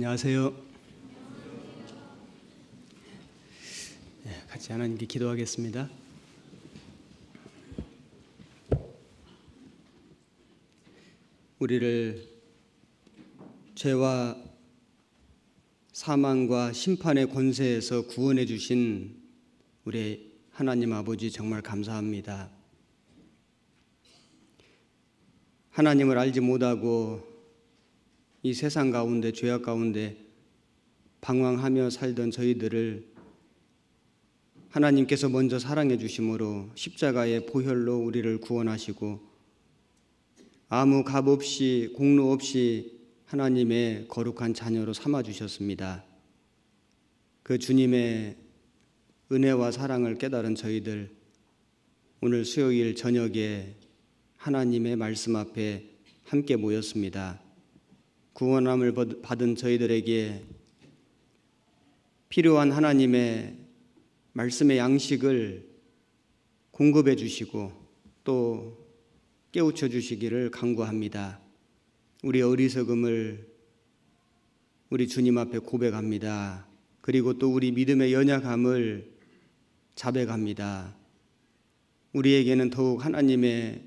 안녕하세요. 같이 하나님께 기도하겠습니다. 우리를 죄와 사망과 심판의 권세에서 구원해 주신 우리 하나님 아버지 정말 감사합니다. 하나님을 알지 못하고 이 세상 가운데 죄악 가운데 방황하며 살던 저희들을 하나님께서 먼저 사랑해 주심으로 십자가의 보혈로 우리를 구원하시고 아무 값 없이 공로 없이 하나님의 거룩한 자녀로 삼아 주셨습니다. 그 주님의 은혜와 사랑을 깨달은 저희들, 오늘 수요일 저녁에 하나님의 말씀 앞에 함께 모였습니다. 구원함을 받은 저희들에게 필요한 하나님의 말씀의 양식을 공급해 주시고 또 깨우쳐 주시기를 간구합니다. 우리 어리석음을 우리 주님 앞에 고백합니다. 그리고 또 우리 믿음의 연약함을 자백합니다. 우리에게는 더욱 하나님의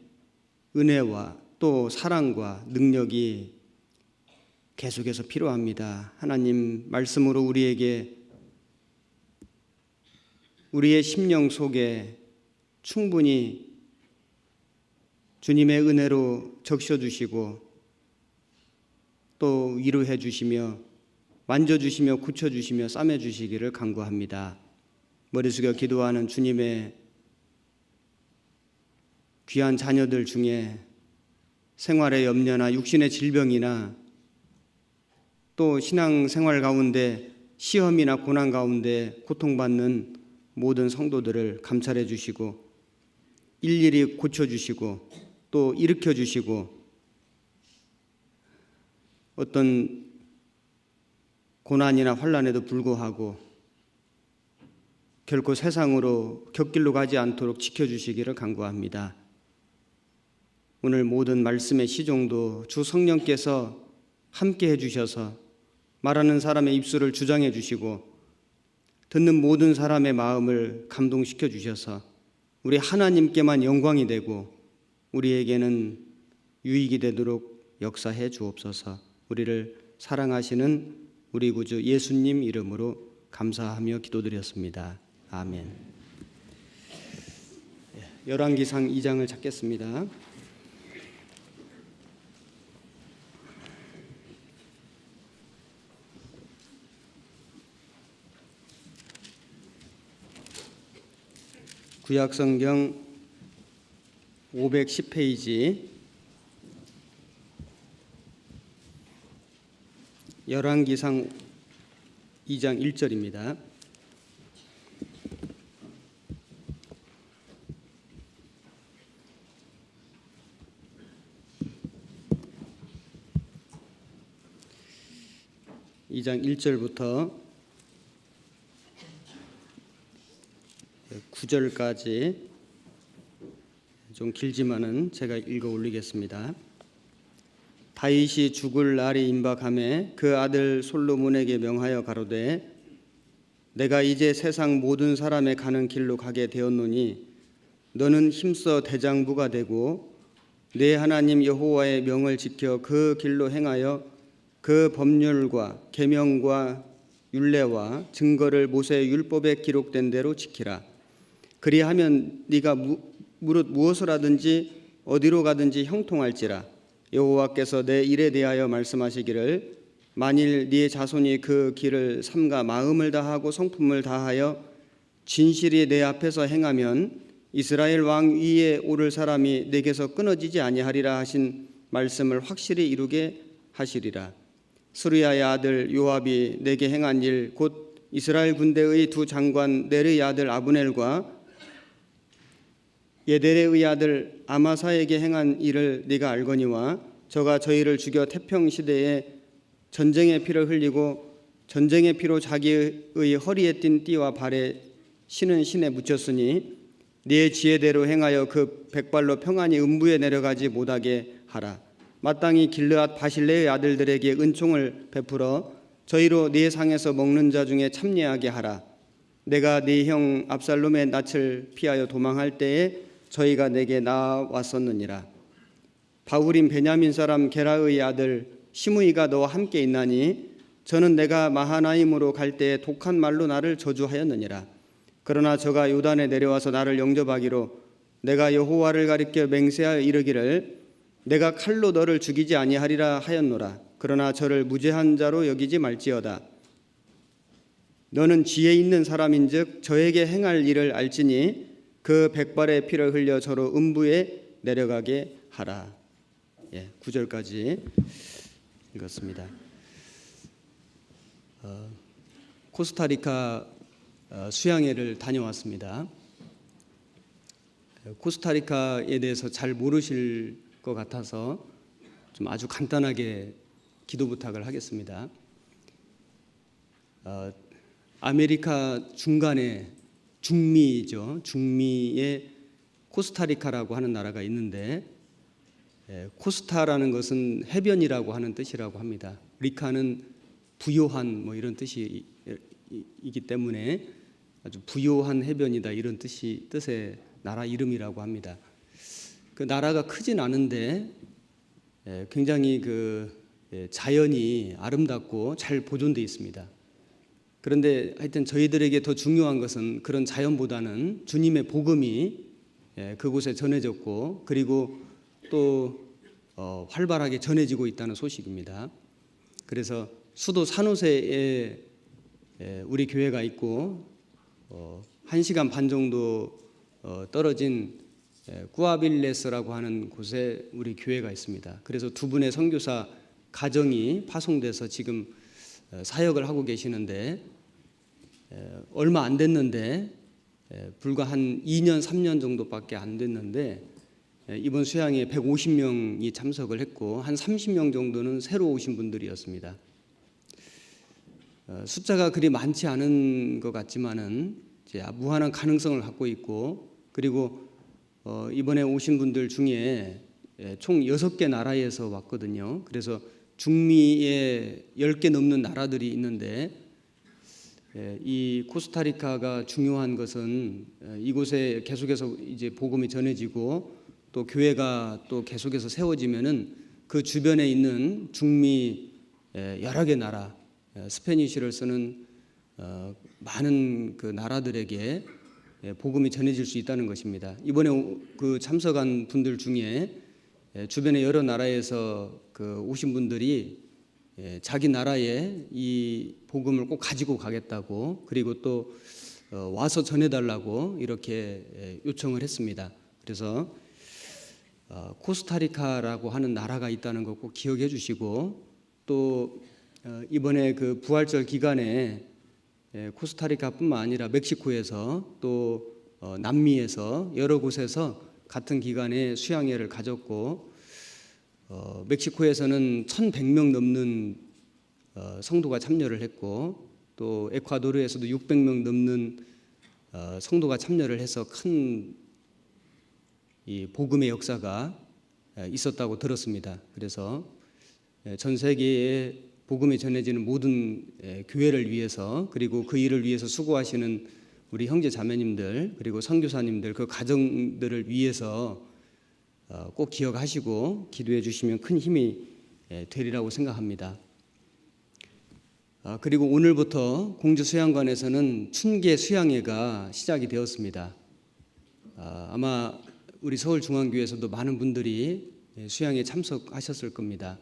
은혜와 또 사랑과 능력이 계속해서 필요합니다. 하나님 말씀으로 우리에게 우리의 심령 속에 충분히 주님의 은혜로 적셔주시고 또 위로해 주시며 만져주시며 고쳐주시며 싸매주시기를 간구합니다. 머리 숙여 기도하는 주님의 귀한 자녀들 중에 생활의 염려나 육신의 질병이나 또 신앙생활 가운데 시험이나 고난 가운데 고통받는 모든 성도들을 감찰해 주시고 일일이 고쳐주시고 또 일으켜 주시고 어떤 고난이나 환난에도 불구하고 결코 세상으로 곁길로 가지 않도록 지켜주시기를 간구합니다. 오늘 모든 말씀의 시종도 주 성령께서 함께 해주셔서 말하는 사람의 입술을 주장해 주시고 듣는 모든 사람의 마음을 감동시켜 주셔서 우리 하나님께만 영광이 되고 우리에게는 유익이 되도록 역사해 주옵소서. 우리를 사랑하시는 우리 구주 예수님 이름으로 감사하며 기도드렸습니다. 아멘. 열왕기상 2장을 찾겠습니다. 구약성경 510페이지 열왕기상 2장 1절입니다. 이 장 1절부터 9절까지 좀 길지만은 제가 읽어 올리겠습니다. 다윗이 죽을 날이 임박하매 그 아들 솔로몬에게 명하여 가로되 내가 이제 세상 모든 사람의 가는 길로 가게 되었노니 너는 힘써 대장부가 되고 내 하나님 여호와의 명을 지켜 그 길로 행하여 그 법률과 계명과 율례와 증거를 모세의 율법에 기록된 대로 지키라. 그리하면 네가 무릇 무엇을 하든지 어디로 가든지 형통할지라. 여호와께서 내 일에 대하여 말씀하시기를 만일 네 자손이 그 길을 삼가 마음을 다하고 성품을 다하여 진실이 내 앞에서 행하면 이스라엘 왕 위에 오를 사람이 내게서 끊어지지 아니하리라 하신 말씀을 확실히 이루게 하시리라. 스루야의 아들 요압이 내게 행한 일 곧 이스라엘 군대의 두 장관 넬의 아들 아브넬과 예델의 아들 아마사에게 행한 일을 네가 알거니와 저가 저희를 죽여 태평 시대에 전쟁의 피를 흘리고 전쟁의 피로 자기의 허리에 띤 띠와 발에 신은 신에 묻혔으니 네 지혜대로 행하여 그 백발로 평안히 음부에 내려가지 못하게 하라. 마땅히 길르앗 바실레의 아들들에게 은총을 베풀어 저희로 네 상에서 먹는 자 중에 참여하게 하라. 내가 네 형 압살롬의 낯을 피하여 도망할 때에 저희가 내게 나왔었느니라. 바울인 베냐민 사람 게라의 아들 시므이가 너와 함께 있나니 저는 내가 마하나임으로 갈 때에 독한 말로 나를 저주하였느니라. 그러나 저가 요단에 내려와서 나를 영접하기로 내가 여호와를 가리켜 맹세하여 이르기를 내가 칼로 너를 죽이지 아니하리라 하였노라. 그러나 저를 무죄한 자로 여기지 말지어다. 너는 지혜 있는 사람인즉 저에게 행할 일을 알지니 그 백발의 피를 흘려 저로 음부에 내려가게 하라. 9절까지 읽었습니다. 코스타리카 수양회를 다녀왔습니다. 코스타리카에 대해서 잘 모르실 것 같아서 좀 아주 간단하게 기도 부탁을 하겠습니다. 아메리카 중간에 중미죠. 중미에 코스타리카라고 하는 나라가 있는데 코스타라는 것은 해변이라고 하는 뜻이라고 합니다. 리카는 부요한 이런 뜻이기 때문에 아주 부요한 해변이다 이런 뜻의 나라 이름이라고 합니다. 그 나라가 크진 않은데 굉장히 자연이 아름답고 잘 보존되어 있습니다. 그런데 하여튼 저희들에게 더 중요한 것은 그런 자연보다는 주님의 복음이 그곳에 전해졌고 그리고 또 활발하게 전해지고 있다는 소식입니다. 그래서 수도 산호세에 우리 교회가 있고 1시간 반 정도 떨어진 꾸아빌레스라고 하는 곳에 우리 교회가 있습니다. 그래서 두 분의 선교사 가정이 파송돼서 지금 사역을 하고 계시는데 얼마 안 됐는데 불과 한 2년 3년 정도밖에 안 됐는데 이번 수양에 150명이 참석을 했고 한 30명 정도는 새로 오신 분들이었습니다. 숫자가 그리 많지 않은 것 같지만은 무한한 가능성을 갖고 있고 그리고 이번에 오신 분들 중에 총 6개 나라에서 왔거든요. 그래서 중미에 10개 넘는 나라들이 있는데 이 코스타리카가 중요한 것은 이곳에 계속해서 이제 복음이 전해지고 또 교회가 또 계속해서 세워지면은 그 주변에 있는 중미 여러 개 나라 스페니쉬를 쓰는 많은 그 나라들에게 복음이 전해질 수 있다는 것입니다. 이번에 그 참석한 분들 중에 주변의 여러 나라에서 오신 분들이 자기 나라에 이 복음을 꼭 가지고 가겠다고 그리고 또 와서 전해달라고 이렇게 요청을 했습니다. 그래서 코스타리카라고 하는 나라가 있다는 거 꼭 기억해 주시고 또 이번에 그 부활절 기간에 코스타리카뿐만 아니라 멕시코에서 또 남미에서 여러 곳에서 같은 기간에 수양회를 가졌고 멕시코에서는 1,100명 넘는 성도가 참여를 했고 또 에콰도르에서도 600명 넘는 성도가 참여를 해서 큰 이 복음의 역사가 있었다고 들었습니다. 그래서 전 세계에 복음이 전해지는 모든 교회를 위해서 그리고 그 일을 위해서 수고하시는 우리 형제 자매님들 그리고 선교사님들 그 가정들을 위해서 꼭 기억하시고 기도해 주시면 큰 힘이 되리라고 생각합니다. 그리고 오늘부터 공주수양관에서는 춘계 수양회가 시작이 되었습니다. 아마 우리 서울중앙교회에서도 많은 분들이 수양에 참석하셨을 겁니다.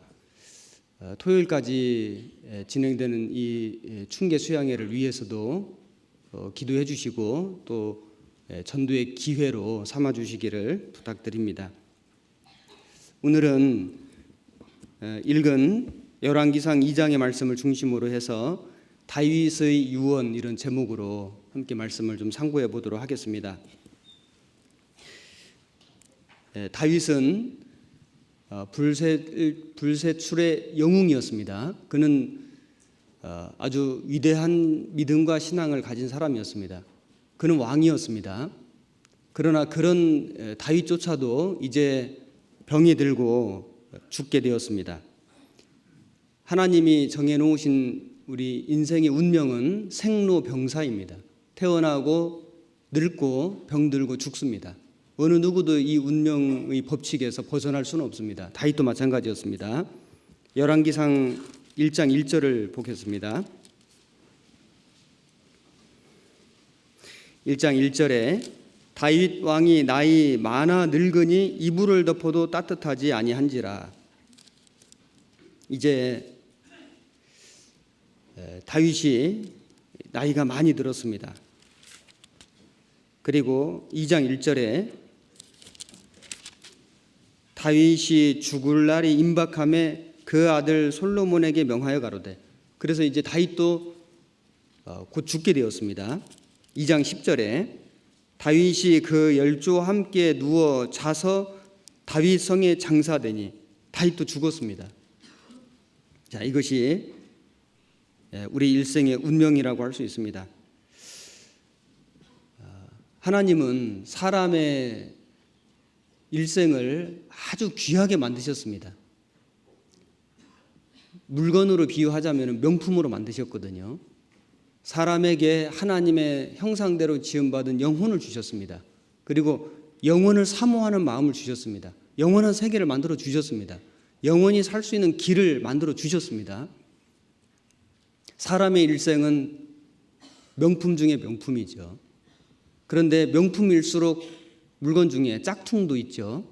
토요일까지 진행되는 이 춘계 수양회를 위해서도 기도해 주시고 또 전도의 기회로 삼아 주시기를 부탁드립니다. 오늘은 읽은 열왕기상 2장의 말씀을 중심으로 해서 다윗의 유언 이런 제목으로 함께 말씀을 좀 상고해 보도록 하겠습니다. 다윗은 불세출의 영웅이었습니다. 그는 아주 위대한 믿음과 신앙을 가진 사람이었습니다. 그는 왕이었습니다. 그러나 그런 다윗조차도 이제 병이 들고 죽게 되었습니다. 하나님이 정해놓으신 우리 인생의 운명은 생로병사입니다. 태어나고 늙고 병들고 죽습니다. 어느 누구도 이 운명의 법칙에서 벗어날 수는 없습니다. 다윗도 마찬가지였습니다. 열왕기상 1장 1절을 보겠습니다. 1장 1절에 다윗 왕이 나이 많아 늙으니 이불을 덮어도 따뜻하지 아니한지라. 이제 다윗이 나이가 많이 들었습니다. 그리고 2장 1절에 다윗이 죽을 날이 임박함에 그 아들 솔로몬에게 명하여 가로되. 그래서 이제 다윗도 곧 죽게 되었습니다. 2장 10절에 다윗이 그 열조와 함께 누워 자서 다윗 성에 장사되니. 다윗도 죽었습니다. 자, 이것이 우리 일생의 운명이라고 할 수 있습니다. 하나님은 사람의 일생을 아주 귀하게 만드셨습니다. 물건으로 비유하자면 명품으로 만드셨거든요. 사람에게 하나님의 형상대로 지음받은 영혼을 주셨습니다. 그리고 영혼을 사모하는 마음을 주셨습니다. 영원한 세계를 만들어 주셨습니다. 영원히 살 수 있는 길을 만들어 주셨습니다. 사람의 일생은 명품 중에 명품이죠. 그런데 명품일수록 물건 중에 짝퉁도 있죠.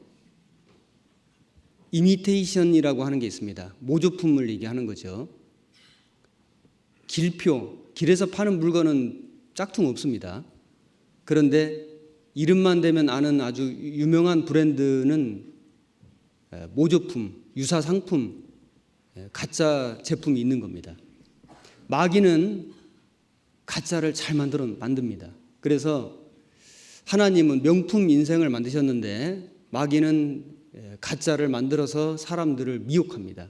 이미테이션이라고 하는 게 있습니다. 모조품을 얘기하는 거죠. 길에서 파는 물건은 짝퉁 없습니다. 그런데 이름만 대면 아는 아주 유명한 브랜드는 모조품, 유사 상품, 가짜 제품이 있는 겁니다. 마귀는 가짜를 잘 만듭니다. 그래서 하나님은 명품 인생을 만드셨는데 마귀는 가짜를 만들어서 사람들을 미혹합니다.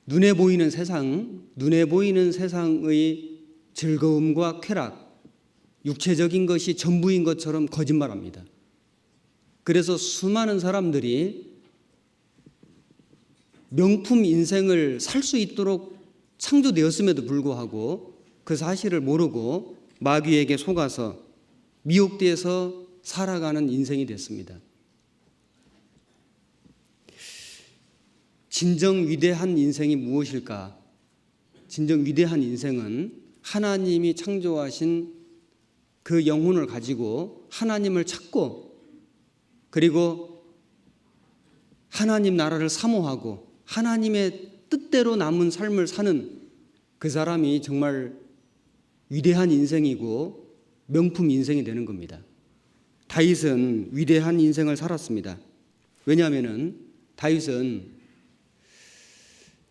눈에 보이는 세상의 즐거움과 쾌락, 육체적인 것이 전부인 것처럼 거짓말합니다. 그래서 수많은 사람들이 명품 인생을 살 수 있도록 창조되었음에도 불구하고 그 사실을 모르고 마귀에게 속아서 미혹돼서 살아가는 인생이 됐습니다. 진정 위대한 인생이 무엇일까? 진정 위대한 인생은 하나님이 창조하신 그 영혼을 가지고 하나님을 찾고 그리고 하나님 나라를 사모하고 하나님의 뜻대로 남은 삶을 사는 그 사람이 정말 위대한 인생이고 명품 인생이 되는 겁니다. 다윗은 위대한 인생을 살았습니다. 왜냐하면 다윗은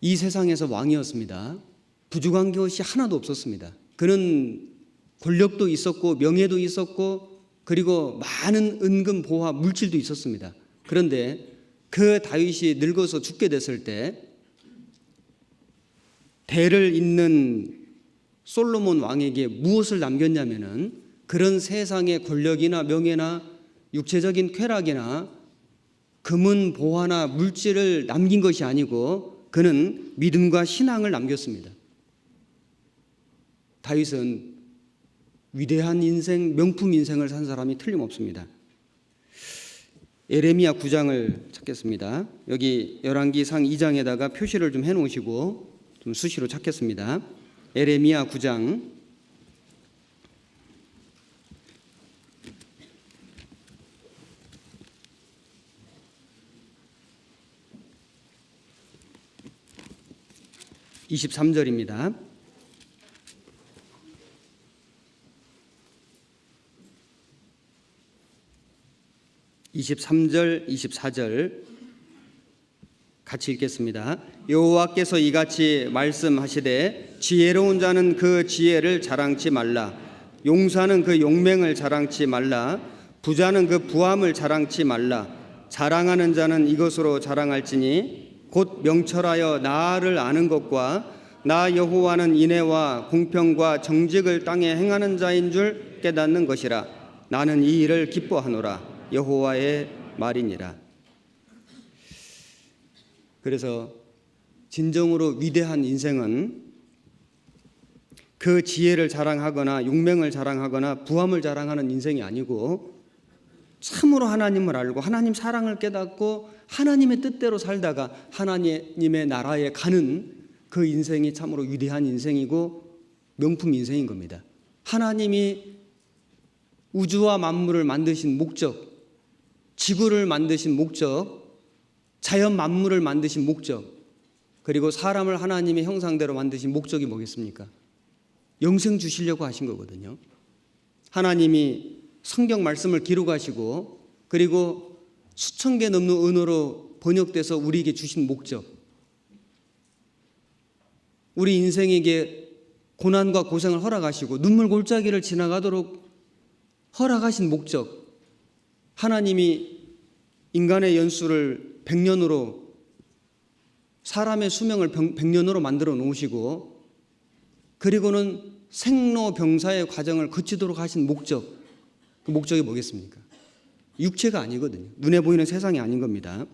이 세상에서 왕이었습니다. 부족한 것이 하나도 없었습니다. 그는 권력도 있었고 명예도 있었고 그리고 많은 은금 보화 물질도 있었습니다. 그런데 그 다윗이 늙어서 죽게 됐을 때 대를 잇는 솔로몬 왕에게 무엇을 남겼냐면은 그런 세상의 권력이나 명예나 육체적인 쾌락이나 금은 보화나 물질을 남긴 것이 아니고 그는 믿음과 신앙을 남겼습니다. 다윗은 위대한 인생, 명품 인생을 산 사람이 틀림없습니다. 예레미야 9장을 찾겠습니다. 여기 열왕기상 2장에다가 표시를 좀 해놓으시고 좀 수시로 찾겠습니다. 예레미야 9장 23절입니다. (23절) (24절) 같이 읽겠습니다. 여호와께서 이같이 말씀하시되 지혜로운 자는 그 지혜를 자랑치 말라. 용사는 그 용맹을 자랑치 말라. 부자는 그 부함을 자랑치 말라. 자랑하는 자는 이것으로 자랑할지니 곧 명철하여 나를 아는 것과 나 여호와는 인애와 공평과 정직을 땅에 행하는 자인 줄 깨닫는 것이라. 나는 이 일을 기뻐하노라. 여호와의 말이니라. 그래서 진정으로 위대한 인생은 그 지혜를 자랑하거나 용맹을 자랑하거나 부함을 자랑하는 인생이 아니고 참으로 하나님을 알고 하나님 사랑을 깨닫고 하나님의 뜻대로 살다가 하나님의 나라에 가는 그 인생이 참으로 위대한 인생이고 명품 인생인 겁니다. 하나님이 우주와 만물을 만드신 목적, 지구를 만드신 목적, 자연 만물을 만드신 목적, 그리고 사람을 하나님의 형상대로 만드신 목적이 뭐겠습니까? 영생 주시려고 하신 거거든요. 하나님이 성경 말씀을 기록하시고 그리고 수천 개 넘는 언어로 번역돼서 우리에게 주신 목적, 우리 인생에게 고난과 고생을 허락하시고 눈물 골짜기를 지나가도록 허락하신 목적, 하나님이 인간의 연수를 100년으로 사람의 수명을 100년으로 만들어 놓으시고 그리고는 생로병사의 과정을 거치도록 하신 목적, 그 목적이 뭐겠습니까? 육체가 아니거든요. 눈에 보이는 세상이 아닌 겁니다.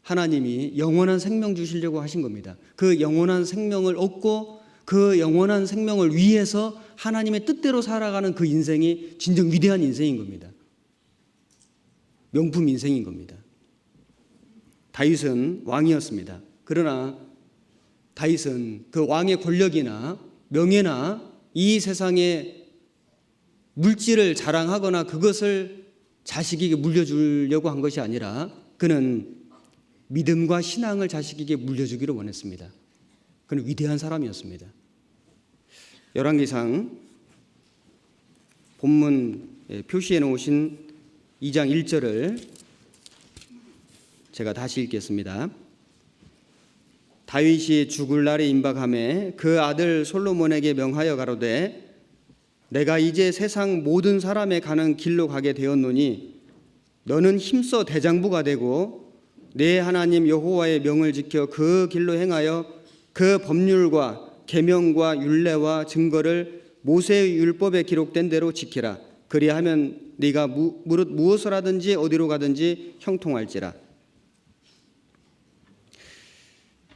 하나님이 영원한 생명 주시려고 하신 겁니다. 그 영원한 생명을 얻고 그 영원한 생명을 위해서 하나님의 뜻대로 살아가는 그 인생이 진정 위대한 인생인 겁니다. 명품 인생인 겁니다. 다윗은 왕이었습니다. 그러나 다윗은 그 왕의 권력이나 명예나 이 세상의 물질을 자랑하거나 그것을 자식에게 물려주려고 한 것이 아니라 그는 믿음과 신앙을 자식에게 물려주기를 원했습니다. 그는 위대한 사람이었습니다. 열왕기상 본문 표시해 놓으신 2장 1절을 제가 다시 읽겠습니다. 다윗이 죽을 날에 임박하매 그 아들 솔로몬에게 명하여 가로되 내가 이제 세상 모든 사람에 가는 길로 가게 되었노니 너는 힘써 대장부가 되고 내 하나님 여호와의 명을 지켜 그 길로 행하여 그 법률과 계명과 율례와 증거를 모세의 율법에 기록된 대로 지키라. 그리하면 네가 무릇 무엇을 하든지 어디로 가든지 형통할지라.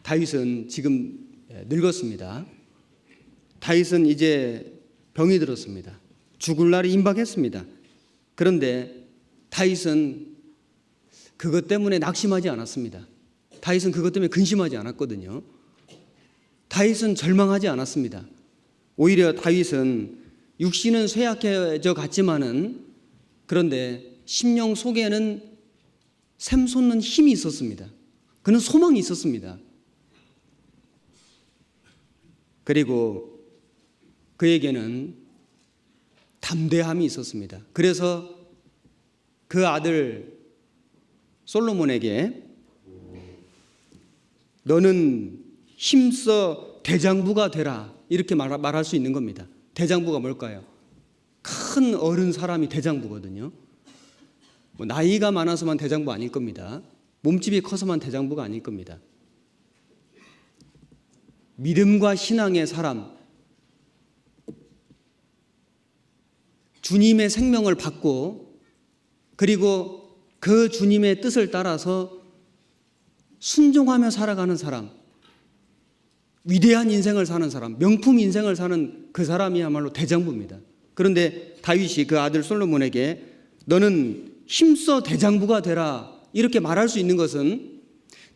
다윗은 지금 늙었습니다. 다윗은 이제 병이 들었습니다. 죽을 날이 임박했습니다. 그런데 다윗은 그것 때문에 낙심하지 않았습니다. 다윗은 그것 때문에 근심하지 않았거든요. 다윗은 절망하지 않았습니다. 오히려 다윗은 육신은 쇠약해져 갔지만은 그런데 심령 속에는 샘솟는 힘이 있었습니다. 그는 소망이 있었습니다. 그리고 그에게는 담대함이 있었습니다. 그래서 그 아들 솔로몬에게 너는 힘써 대장부가 되라 이렇게 말할 수 있는 겁니다. 대장부가 뭘까요? 큰 어른 사람이 대장부거든요. 나이가 많아서만 대장부 아닐 겁니다. 몸집이 커서만 대장부가 아닐 겁니다. 믿음과 신앙의 사람, 주님의 생명을 받고 그리고 그 주님의 뜻을 따라서 순종하며 살아가는 사람, 위대한 인생을 사는 사람, 명품 인생을 사는 그 사람이야말로 대장부입니다. 그런데 다윗이 그 아들 솔로몬에게 너는 힘써 대장부가 되라 이렇게 말할 수 있는 것은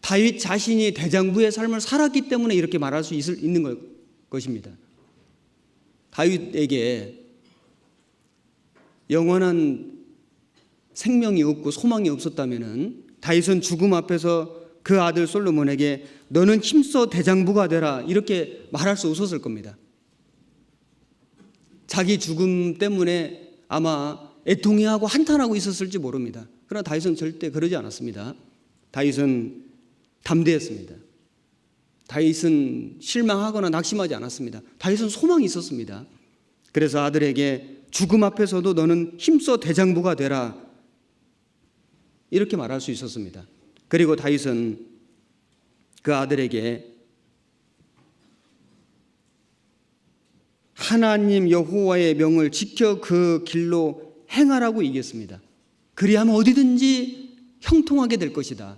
다윗 자신이 대장부의 삶을 살았기 때문에 이렇게 말할 수 있는 것입니다. 다윗에게 영원한 생명이 없고 소망이 없었다면 다윗은 죽음 앞에서 그 아들 솔로몬에게 너는 힘써 대장부가 되라 이렇게 말할 수 없었을 겁니다. 자기 죽음 때문에 아마 애통해하고 한탄하고 있었을지 모릅니다. 그러나 다윗은 절대 그러지 않았습니다. 다윗은 담대했습니다. 다윗은 실망하거나 낙심하지 않았습니다. 다윗은 소망이 있었습니다. 그래서 아들에게 죽음 앞에서도 너는 힘써 대장부가 되라 이렇게 말할 수 있었습니다. 그리고 다윗은 그 아들에게 하나님 여호와의 명을 지켜 그 길로 행하라고 얘기했습니다. 그리하면 어디든지 형통하게 될 것이다.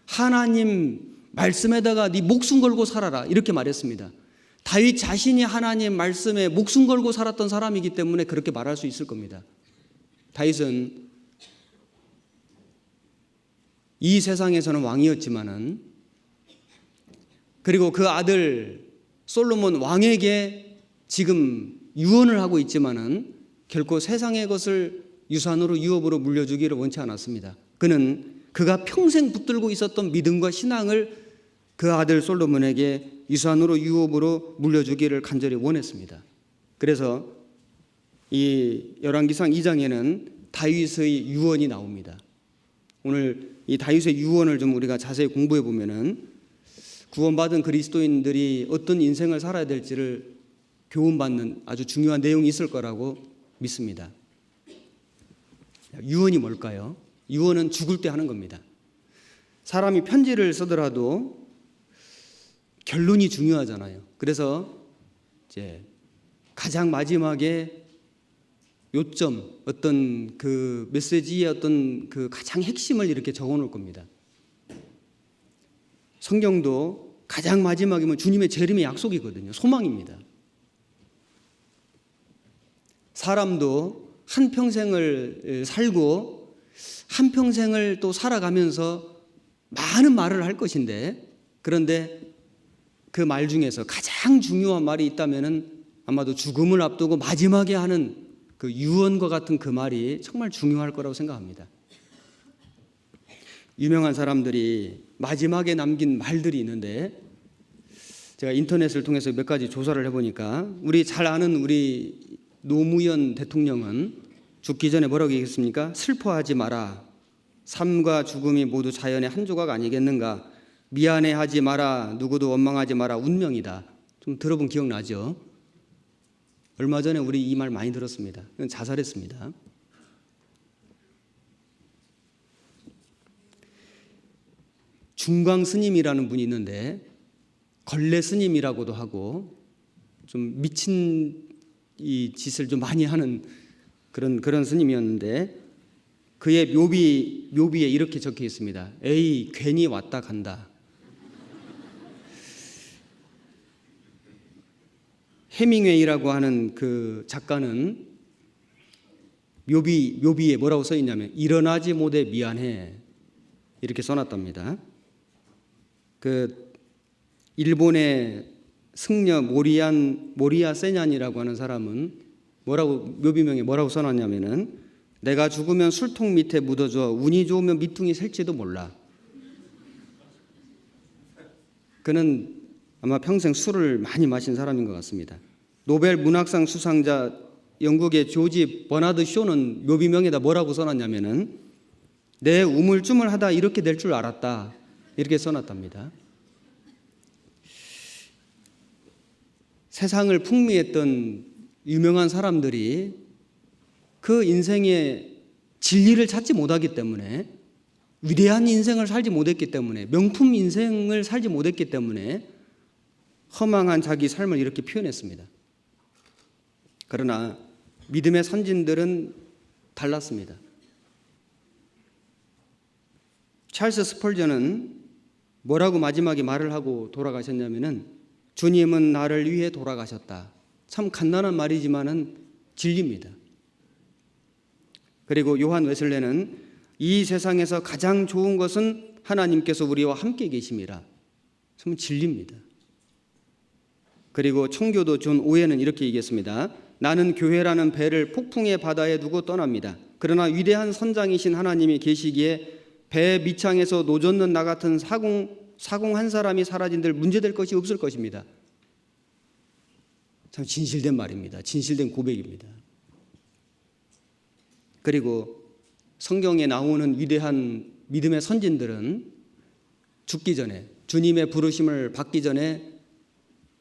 하나님 말씀에다가 네 목숨 걸고 살아라 이렇게 말했습니다. 다윗 자신이 하나님 말씀에 목숨 걸고 살았던 사람이기 때문에 그렇게 말할 수 있을 겁니다. 다윗은 이 세상에서는 왕이었지만은, 그리고 그 아들 솔로몬 왕에게 지금 유언을 하고 있지만은 결코 세상의 것을 유산으로 유업으로 물려주기를 원치 않았습니다. 그는 그가 평생 붙들고 있었던 믿음과 신앙을 그 아들 솔로몬에게 유산으로 유업으로 물려주기를 간절히 원했습니다. 그래서 이 열왕기상 2장에는 다윗의 유언이 나옵니다. 오늘 이 다윗의 유언을 좀 우리가 자세히 공부해 보면은 구원받은 그리스도인들이 어떤 인생을 살아야 될지를 교훈받는 아주 중요한 내용이 있을 거라고 믿습니다. 유언이 뭘까요? 유언은 죽을 때 하는 겁니다. 사람이 편지를 쓰더라도 결론이 중요하잖아요. 그래서 이제 가장 마지막에 요점, 어떤 그 메시지의 어떤 그 가장 핵심을 이렇게 적어 놓을 겁니다. 성경도 가장 마지막이면 주님의 재림의 약속이거든요. 소망입니다. 사람도 한 평생을 살고 한 평생을 또 살아가면서 많은 말을 할 것인데, 그런데 그 말 중에서 가장 중요한 말이 있다면은 아마도 죽음을 앞두고 마지막에 하는 그 유언과 같은 그 말이 정말 중요할 거라고 생각합니다. 유명한 사람들이 마지막에 남긴 말들이 있는데, 제가 인터넷을 통해서 몇 가지 조사를 해보니까 우리 잘 아는 우리 노무현 대통령은 죽기 전에 뭐라고 얘기했습니까? 슬퍼하지 마라. 삶과 죽음이 모두 자연의 한 조각 아니겠는가? 미안해하지 마라. 누구도 원망하지 마라. 운명이다. 좀 들어본 기억나죠? 얼마 전에 우리 이 말 많이 들었습니다. 자살했습니다. 중광 스님이라는 분이 있는데 걸레 스님이라고도 하고 좀 미친 이 짓을 좀 많이 하는 그런 스님이었는데, 그의 묘비에 이렇게 적혀 있습니다. 에이, 괜히 왔다 간다. 해밍웨이라고 하는 그 작가는 묘비에 뭐라고 써 있냐면 일어나지 못해 미안해 이렇게 써놨답니다. 그 일본의 승려 모리야 세냔이라고 하는 사람은 묘비명에 뭐라고 써놨냐면은 내가 죽으면 술통 밑에 묻어줘 운이 좋으면 미퉁이 셀지도 몰라. 그는 아마 평생 술을 많이 마신 사람인 것 같습니다. 노벨 문학상 수상자 영국의 조지 버나드 쇼는 묘비명에다 뭐라고 써놨냐면은 내 우물쭈물하다 이렇게 될 줄 알았다 이렇게 써놨답니다. 세상을 풍미했던 유명한 사람들이 그 인생의 진리를 찾지 못하기 때문에, 위대한 인생을 살지 못했기 때문에, 명품 인생을 살지 못했기 때문에 허망한 자기 삶을 이렇게 표현했습니다. 그러나 믿음의 선진들은 달랐습니다. 찰스 스펄전은 뭐라고 마지막에 말을 하고 돌아가셨냐면은 주님은 나를 위해 돌아가셨다. 참 간단한 말이지만은 진리입니다. 그리고 요한 웨슬레는 이 세상에서 가장 좋은 것은 하나님께서 우리와 함께 계심이라. 참 진리입니다. 그리고 청교도 존 오웬은 이렇게 얘기했습니다. 나는 교회라는 배를 폭풍의 바다에 두고 떠납니다. 그러나 위대한 선장이신 하나님이 계시기에 배 밑창에서 노젓는 나 같은 사공 한 사람이 사라진들 문제될 것이 없을 것입니다. 참 진실된 말입니다. 진실된 고백입니다. 그리고 성경에 나오는 위대한 믿음의 선진들은 죽기 전에, 주님의 부르심을 받기 전에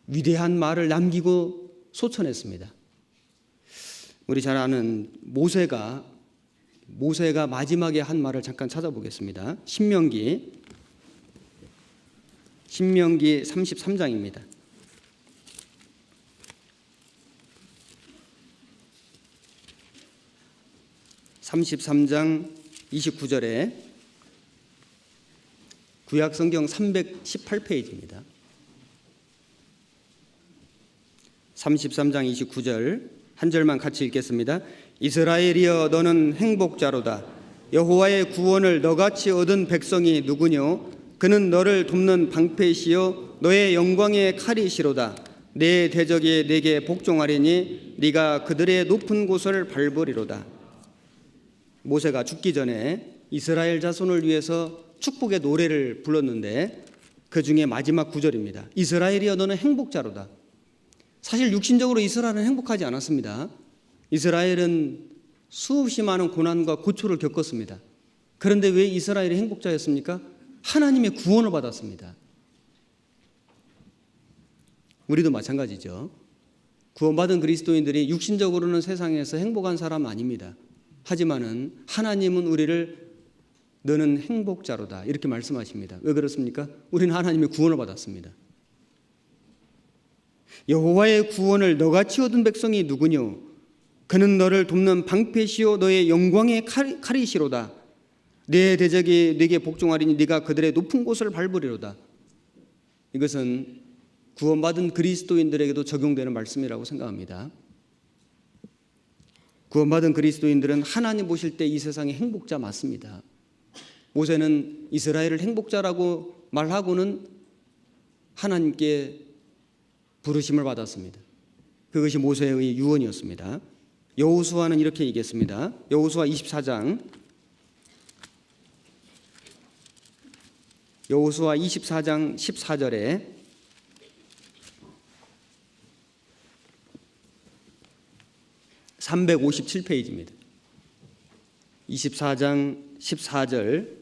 위대한 말을 남기고 소천했습니다. 우리 잘 아는 모세가 마지막에 한 말을 잠깐 찾아보겠습니다. 신명기 33장입니다. (33장) 29절에 구약 성경 318페이지입니다. 33장 29절 한 절만 같이 읽겠습니다. 이스라엘이여 너는 행복자로다. 여호와의 구원을 너같이 얻은 백성이 누구뇨? 그는 너를 돕는 방패시요 너의 영광의 칼이시로다. 내 대적이 내게 복종하리니 네가 그들의 높은 곳을 밟으리로다. 모세가 죽기 전에 이스라엘 자손을 위해서 축복의 노래를 불렀는데 그 중에 마지막 구절입니다. 이스라엘이여 너는 행복자로다. 사실 육신적으로 이스라엘은 행복하지 않았습니다. 이스라엘은 수없이 많은 고난과 고초를 겪었습니다. 그런데 왜 이스라엘이 행복자였습니까? 하나님의 구원을 받았습니다. 우리도 마찬가지죠. 구원받은 그리스도인들이 육신적으로는 세상에서 행복한 사람 아닙니다. 하지만은 하나님은 우리를 너는 행복자로다 이렇게 말씀하십니다. 왜 그렇습니까? 우리는 하나님의 구원을 받았습니다. 여호와의 구원을 너같이 얻은 백성이 누구뇨? 그는 너를 돕는 방패시요 너의 영광의 칼이시로다. 내 대적이 네게 복종하리니 네가 그들의 높은 곳을 밟으리로다. 이것은 구원받은 그리스도인들에게도 적용되는 말씀이라고 생각합니다. 구원받은 그리스도인들은 하나님 보실 때 이 세상의 행복자 맞습니다. 모세는 이스라엘을 행복자라고 말하고는 하나님께 부르심을 받았습니다. 그것이 모세의 유언이었습니다. 여호수아는 이렇게 얘기했습니다. 여호수아 24장 14절에 (357페이지입니다) 24장 14절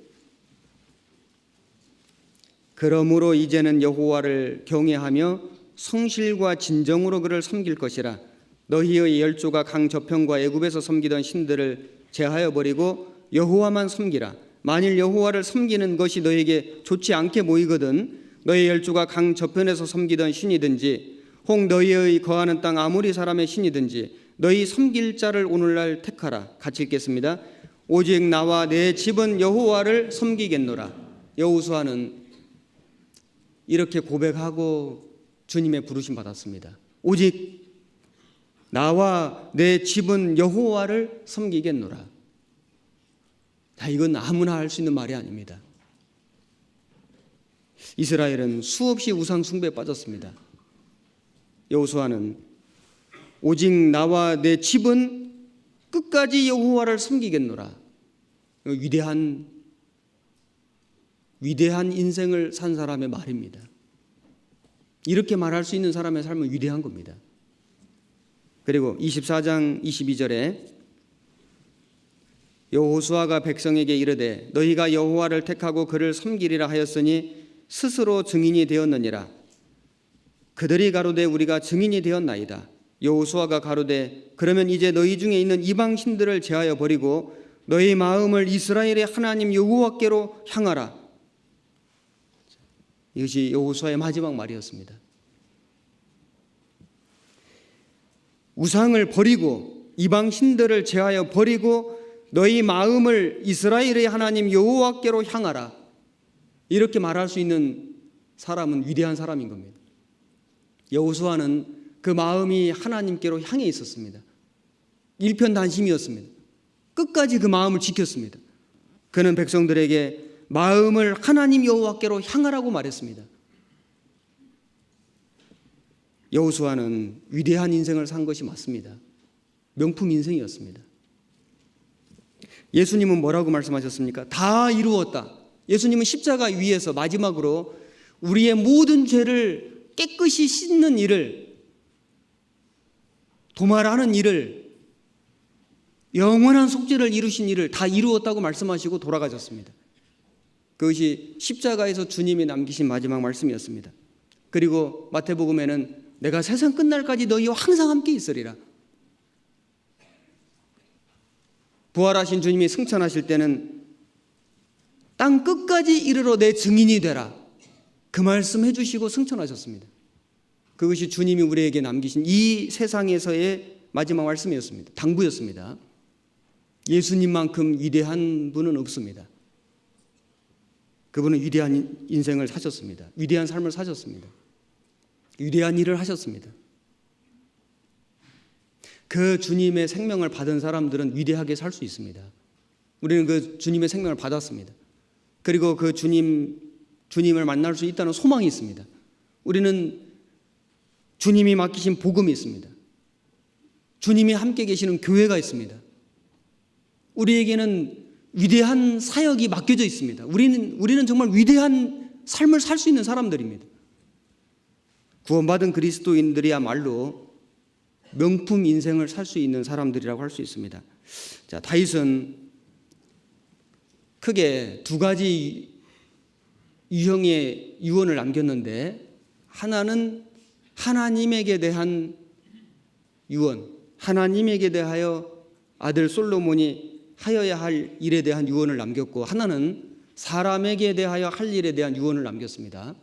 그러므로 이제는 여호와를 경외하며 성실과 진정으로 그를 섬길 것이라. 너희의 열조가 강 저편과 애굽에서 섬기던 신들을 제하여 버리고 여호와만 섬기라. 만일 여호와를 섬기는 것이 너에게 좋지 않게 보이거든 너희 열조가 강 저편에서 섬기던 신이든지 혹 너희의 거하는 땅 아모리 사람의 신이든지 너희 섬길 자를 오늘날 택하라. 같이 읽겠습니다. 오직 나와 내 집은 여호와를 섬기겠노라. 여호수아는 이렇게 고백하고 주님의 부르심 받았습니다. 오직 나와 내 집은 여호와를 섬기겠노라. 이건 아무나 할 수 있는 말이 아닙니다. 이스라엘은 수없이 우상 숭배에 빠졌습니다. 여호수아는 오직 나와 내 집은 끝까지 여호와를 섬기겠노라. 위대한 인생을 산 사람의 말입니다. 이렇게 말할 수 있는 사람의 삶은 위대한 겁니다. 그리고 24장 22절에 여호수아가 백성에게 이르되 너희가 여호와를 택하고 그를 섬기리라 하였으니 스스로 증인이 되었느니라. 그들이 가로되 우리가 증인이 되었나이다. 여호수아가 가로되 그러면 이제 너희 중에 있는 이방 신들을 제하여 버리고 너희 마음을 이스라엘의 하나님 여호와께로 향하라. 이것이 여호수아의 마지막 말이었습니다. 우상을 버리고 이방 신들을 제하여 버리고 너희 마음을 이스라엘의 하나님 여호와께로 향하라. 이렇게 말할 수 있는 사람은 위대한 사람인 겁니다. 여호수아는 그 마음이 하나님께로 향해 있었습니다. 일편단심이었습니다. 끝까지 그 마음을 지켰습니다. 그는 백성들에게 마음을 하나님 여호와께로 향하라고 말했습니다. 여호수아는 위대한 인생을 산 것이 맞습니다. 명품 인생이었습니다. 예수님은 뭐라고 말씀하셨습니까? 다 이루었다. 예수님은 십자가 위에서 마지막으로 우리의 모든 죄를 깨끗이 씻는 일을, 도말하는 일을, 영원한 속죄를 이루신 일을 다 이루었다고 말씀하시고 돌아가셨습니다. 그것이 십자가에서 주님이 남기신 마지막 말씀이었습니다. 그리고 마태복음에는 내가 세상 끝날까지 너희와 항상 함께 있으리라. 부활하신 주님이 승천하실 때는 땅 끝까지 이르러 내 증인이 되라. 그 말씀 해주시고 승천하셨습니다. 그것이 주님이 우리에게 남기신 이 세상에서의 마지막 말씀이었습니다. 당부였습니다. 예수님만큼 위대한 분은 없습니다. 그분은 위대한 인생을 사셨습니다. 위대한 삶을 사셨습니다. 위대한 일을 하셨습니다. 그 주님의 생명을 받은 사람들은 위대하게 살 수 있습니다. 우리는 그 주님의 생명을 받았습니다. 그리고 그 주님을 만날 수 있다는 소망이 있습니다. 우리는 주님이 맡기신 복음이 있습니다. 주님이 함께 계시는 교회가 있습니다. 우리에게는 위대한 사역이 맡겨져 있습니다. 우리는 정말 위대한 삶을 살 수 있는 사람들입니다. 구원받은 그리스도인들이야말로 명품 인생을 살 수 있는 사람들이라고 할 수 있습니다. 자, 다윗은 크게 두 가지 유형의 유언을 남겼는데, 하나는 하나님에게 대한 유언, 하나님에게 대하여 아들 솔로몬이 하여야 할 일에 대한 유언을 남겼고, 하나는 사람에게 대하여 할 일에 대한 유언을 남겼습니다.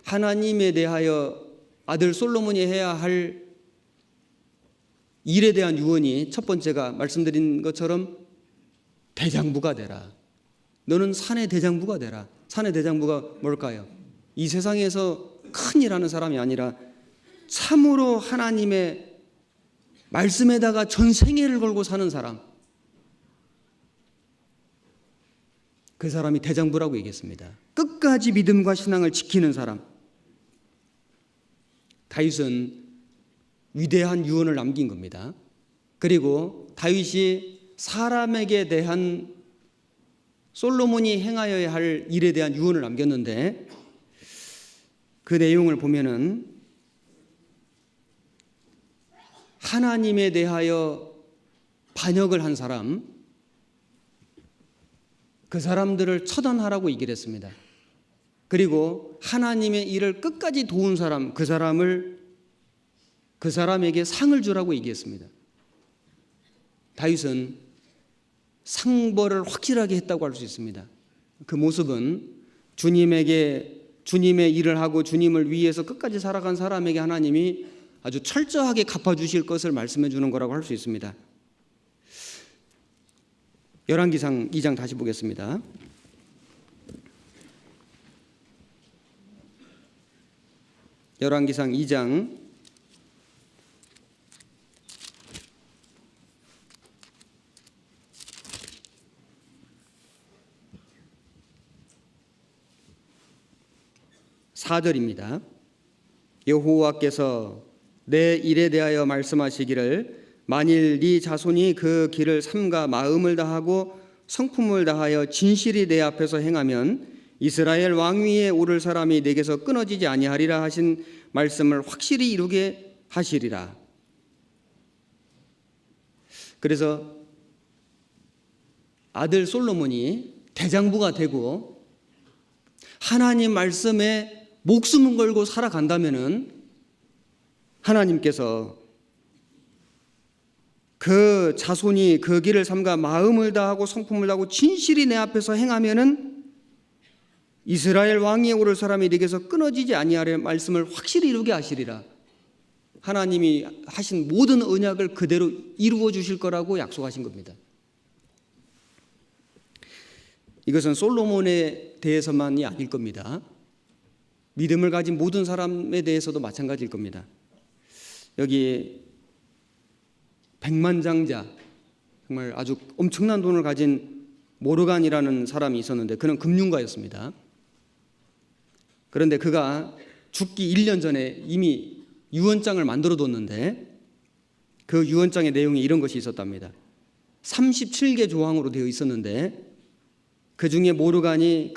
하나님에 대하여 아들 솔로몬이 해야 할 일에 대한 유언이 첫 번째가 말씀드린 것처럼 대장부가 되라. 너는 산의 대장부가 되라. 산의 대장부가 뭘까요? 이 세상에서 큰 일하는 사람이 아니라 참으로 하나님의 말씀에다가 전 생애를 걸고 사는 사람, 그 사람이 대장부라고 얘기했습니다. 끝까지 믿음과 신앙을 지키는 사람. 다윗은 위대한 유언을 남긴 겁니다. 그리고 다윗이 사람에게 대한 솔로몬이 행하여야 할 일에 대한 유언을 남겼는데, 그 내용을 보면은 하나님에 대하여 반역을 한 사람, 그 사람들을 처단하라고 얘기를 했습니다. 그리고 하나님의 일을 끝까지 도운 사람, 그 사람에게 상을 주라고 얘기했습니다. 다윗은 상벌을 확실하게 했다고 할 수 있습니다. 그 모습은 주님의 일을 하고 주님을 위해서 끝까지 살아간 사람에게 하나님이 아주 철저하게 갚아주실 것을 말씀해 주는 거라고 할 수 있습니다. 열왕기상 2장 다시 보겠습니다. 열왕기상 2장 4절입니다. 여호와께서 내 일에 대하여 말씀하시기를 만일 네 자손이 그 길을 삼가 마음을 다하고 성품을 다하여 진실이 내 앞에서 행하면 이스라엘 왕위에 오를 사람이 내게서 끊어지지 아니하리라 하신 말씀을 확실히 이루게 하시리라. 그래서 아들 솔로몬이 대장부가 되고 하나님 말씀에 목숨을 걸고 살아간다면은 하나님께서 그 자손이 그 길을 삼가 마음을 다하고 성품을 다하고 진실이 내 앞에서 행하면은 이스라엘 왕위에 오를 사람이 내게서 끊어지지 아니하리라 말씀을 확실히 이루게 하시리라. 하나님이 하신 모든 언약을 그대로 이루어 주실 거라고 약속하신 겁니다. 이것은 솔로몬에 대해서만이 아닐 겁니다. 믿음을 가진 모든 사람에 대해서도 마찬가지일 겁니다. 여기 백만장자, 정말 아주 엄청난 돈을 가진 모르간이라는 사람이 있었는데 그는 금융가였습니다. 그런데 그가 죽기 1년 전에 이미 유언장을 만들어 뒀는데 그 유언장의 내용에 이런 것이 있었답니다. 37개 조항으로 되어 있었는데 그 중에 모르간이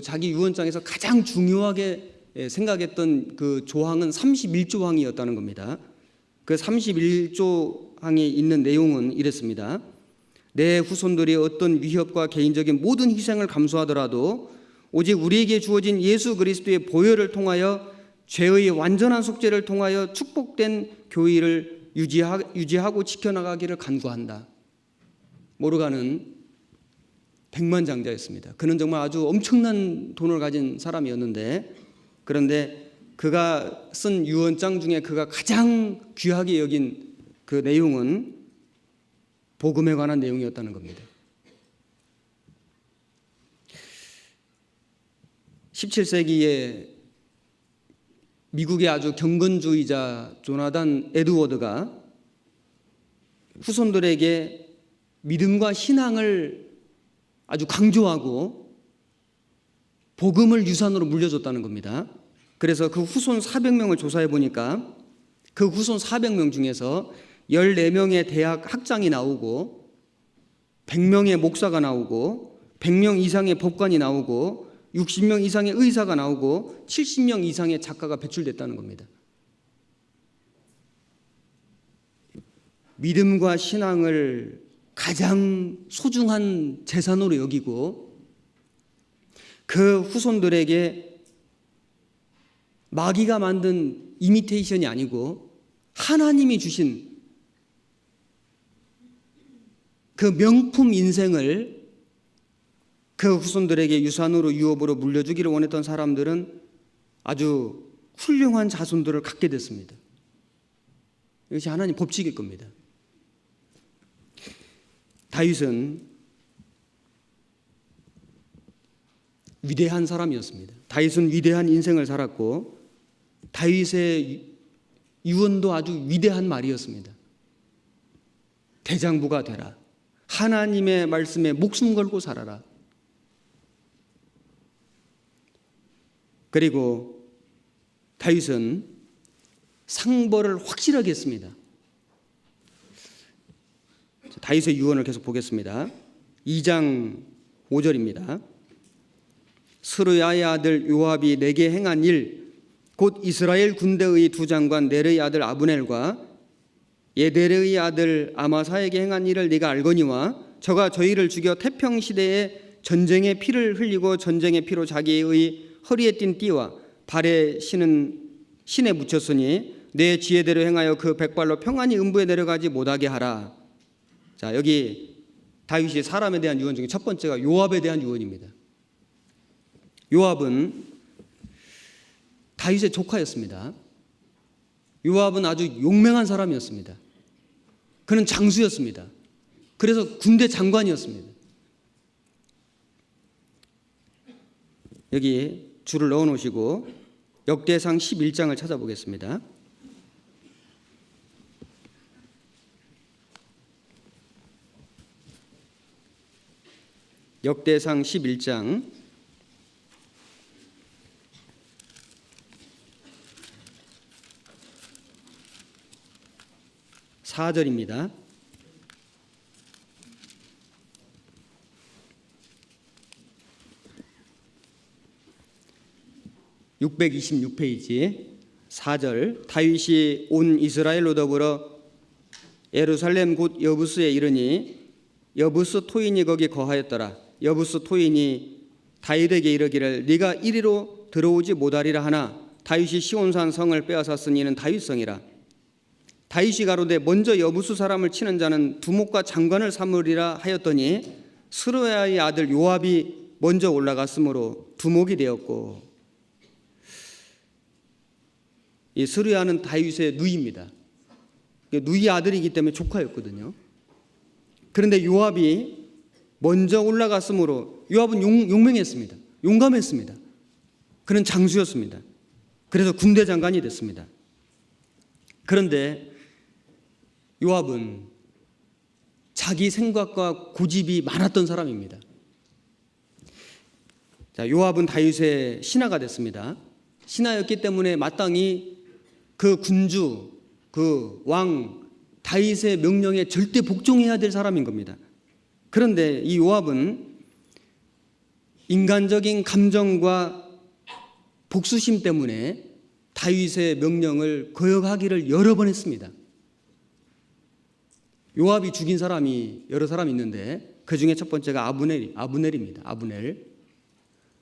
자기 유언장에서 가장 중요하게 생각했던 그 조항은 31조항이었다는 겁니다. 그 31조항에 있는 내용은 이랬습니다. 내 후손들이 어떤 위협과 개인적인 모든 희생을 감수하더라도 오직 우리에게 주어진 예수 그리스도의 보혈을 통하여 죄의 완전한 속죄를 통하여 축복된 교회를 유지하고 지켜나가기를 간구한다. 모르간은 백만장자였습니다. 그는 정말 아주 엄청난 돈을 가진 사람이었는데, 그런데 그가 쓴 유언장 중에 그가 가장 귀하게 여긴 그 내용은 복음에 관한 내용이었다는 겁니다. 17세기에 미국의 아주 경건주의자 조나단 에드워드가 후손들에게 믿음과 신앙을 아주 강조하고 복음을 유산으로 물려줬다는 겁니다. 그래서 그 후손 400명을 조사해 보니까 그 후손 400명 중에서 14명의 대학 학장이 나오고 100명의 목사가 나오고 100명 이상의 법관이 나오고 60명 이상의 의사가 나오고 70명 이상의 작가가 배출됐다는 겁니다. 믿음과 신앙을 가장 소중한 재산으로 여기고 그 후손들에게 마귀가 만든 이미테이션이 아니고 하나님이 주신 그 명품 인생을 그 후손들에게 유산으로 유업으로 물려주기를 원했던 사람들은 아주 훌륭한 자손들을 갖게 됐습니다. 이것이 하나님 법칙일 겁니다. 다윗은 위대한 사람이었습니다. 다윗은 위대한 인생을 살았고 다윗의 유언도 아주 위대한 말이었습니다. 대장부가 되라. 하나님의 말씀에 목숨 걸고 살아라. 그리고 다윗은 상벌을 확실하게 했습니다. 다윗의 유언을 계속 보겠습니다. 2장 5절입니다. 스루야의 아들 요압이 내게 행한 일, 곧 이스라엘 군대의 두 장관 넬의 아들 아브넬과 예데르의 아들 아마사에게 행한 일을 네가 알거니와 저가 저희를 죽여 태평 시대에 전쟁의 피를 흘리고 전쟁의 피로 자기의 허리에 띤 띠와 발에 신은 신에 묻혔으니 내 지혜대로 행하여 그 백발로 평안히 음부에 내려가지 못하게 하라. 자, 여기 다윗이 사람에 대한 유언 중에 첫 번째가 요압에 대한 유언입니다. 요압은 다윗의 조카였습니다. 요압은 아주 용맹한 사람이었습니다. 그는 장수였습니다. 그래서 군대 장관이었습니다. 여기 줄을 넣어 놓으시고 역대상 11장을 찾아보겠습니다. 역대상 11장 4절입니다. (626페이지) 4절 다윗이 온 이스라엘로 더불어 예루살렘 곧 여부스에 이르니 여부스 토인이 거기 거하였더라. 여부스 토인이 다윗에게 이르기를 네가 이리로 들어오지 못하리라 하나 다윗이 시온산 성을 빼앗았으니 이는 다윗성이라. 다윗이 가로되 먼저 여부스 사람을 치는 자는 두목과 장관을 삼으리라 하였더니 스루야의 아들 요압이 먼저 올라갔으므로 두목이 되었고, 이 스루야는 다윗의 누이입니다. 누이 아들이기 때문에 조카였거든요. 그런데 요압이 먼저 올라갔으므로 요압은 용맹했습니다. 용감했습니다. 그는 장수였습니다. 그래서 군대 장관이 됐습니다. 그런데 요압은 자기 생각과 고집이 많았던 사람입니다. 자, 요압은 다윗의 신하가 됐습니다. 신하였기 때문에 마땅히 그 군주, 그 왕 다윗의 명령에 절대 복종해야 될 사람인 겁니다. 그런데 이 요압은 인간적인 감정과 복수심 때문에 다윗의 명령을 거역하기를 여러 번 했습니다. 요압이 죽인 사람이 여러 사람 있는데 그 중에 첫 번째가 아브넬입니다.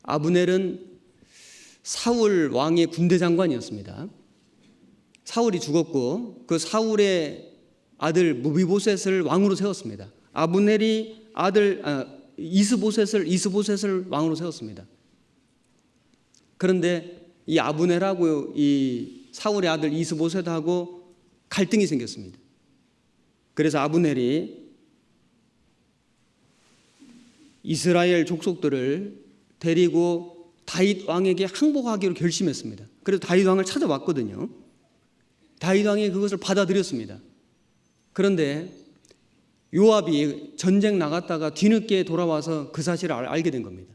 아브넬은 사울 왕의 군대 장관이었습니다. 사울이 죽었고 그 사울의 아들 무비보셋을 왕으로 세웠습니다. 아브넬이 아들 이스보셋을 왕으로 세웠습니다. 그런데 이 아브넬하고 이 사울의 아들 이스보셋하고 갈등이 생겼습니다. 그래서 아브넬이 이스라엘 족속들을 데리고 다윗 왕에게 항복하기로 결심했습니다. 그래서 다윗 왕을 찾아왔거든요. 다윗 왕이 그것을 받아들였습니다. 그런데 요압이 전쟁 나갔다가 뒤늦게 돌아와서 그 사실을 알게 된 겁니다.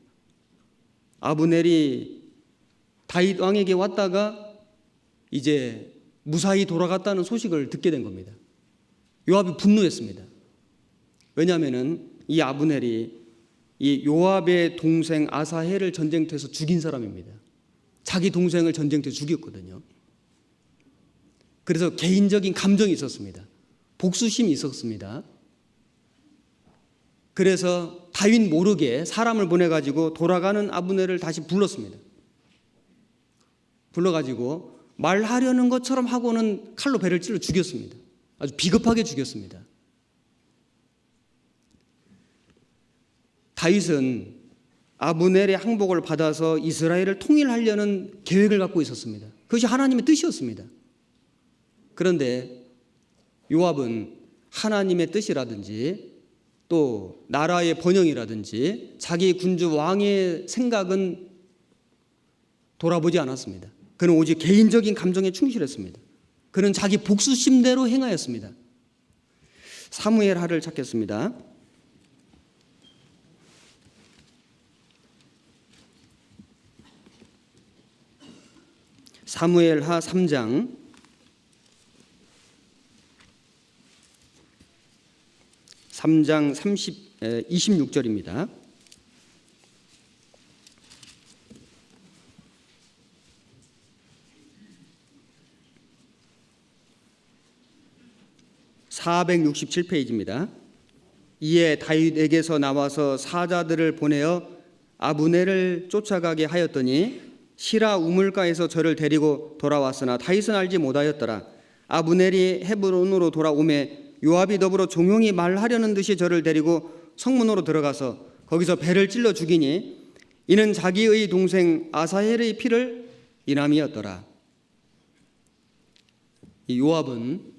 아브넬이 다윗 왕에게 왔다가 이제 무사히 돌아갔다는 소식을 듣게 된 겁니다. 요압이 분노했습니다. 왜냐하면 이 아브넬이 이 요압의 동생 아사헬을 전쟁터에서 죽인 사람입니다. 자기 동생을 전쟁터에서 죽였거든요. 그래서 개인적인 감정이 있었습니다. 복수심이 있었습니다. 그래서 다윗 모르게 사람을 보내가지고 돌아가는 아브넬을 다시 불렀습니다. 불러가지고 말하려는 것처럼 하고는 칼로 배를 찔러 죽였습니다. 아주 비겁하게 죽였습니다. 다윗은 아브넬의 항복을 받아서 이스라엘을 통일하려는 계획을 갖고 있었습니다. 그것이 하나님의 뜻이었습니다. 그런데 요압은 하나님의 뜻이라든지 또 나라의 번영이라든지 자기 군주 왕의 생각은 돌아보지 않았습니다. 그는 오직 개인적인 감정에 충실했습니다. 그는 자기 복수심대로 행하였습니다. 사무엘 하를 찾겠습니다. 사무엘 하 3장 26절입니다. (467페이지입니다) 이에 다윗에게서 나와서 사자들을 보내어 아브넬을 쫓아가게 하였더니 시라 우물가에서 저를 데리고 돌아왔으나 다윗은 알지 못하였더라. 아브넬이 헤브론으로 돌아오매 요압이 더불어 종용이 말하려는 듯이 저를 데리고 성문으로 들어가서 거기서 배를 찔러 죽이니 이는 자기의 동생 아사헬의 피를 인함이었더라. 이 요압은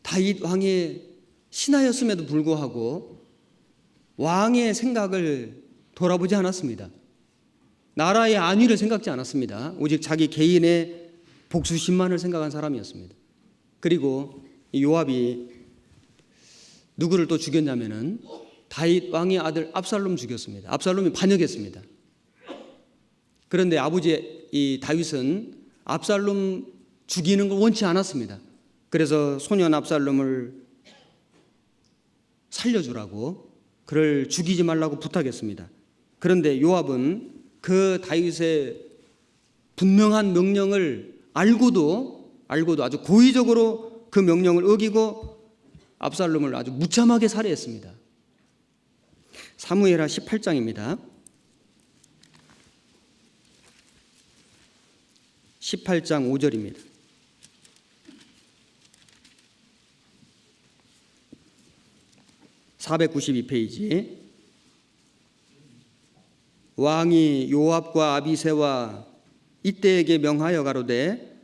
다윗 왕의 신하였음에도 불구하고 왕의 생각을 돌아보지 않았습니다. 나라의 안위를 생각지 않았습니다. 오직 자기 개인의 복수심만을 생각한 사람이었습니다. 그리고 이 요압이 누구를 또 죽였냐면은 다윗 왕의 아들 압살롬 죽였습니다. 압살롬이 반역했습니다. 그런데 아버지 이 다윗은 압살롬 죽이는 걸 원치 않았습니다. 그래서 소년 압살롬을 살려주라고 그를 죽이지 말라고 부탁했습니다. 그런데 요압은 그 다윗의 분명한 명령을 알고도 아주 고의적으로 그 명령을 어기고 압살롬을 아주 무참하게 살해했습니다. 사무엘하 18장입니다. 18장 5절입니다. (492페이지) 왕이 요압과 아비새와 이때에게 명하여 가로되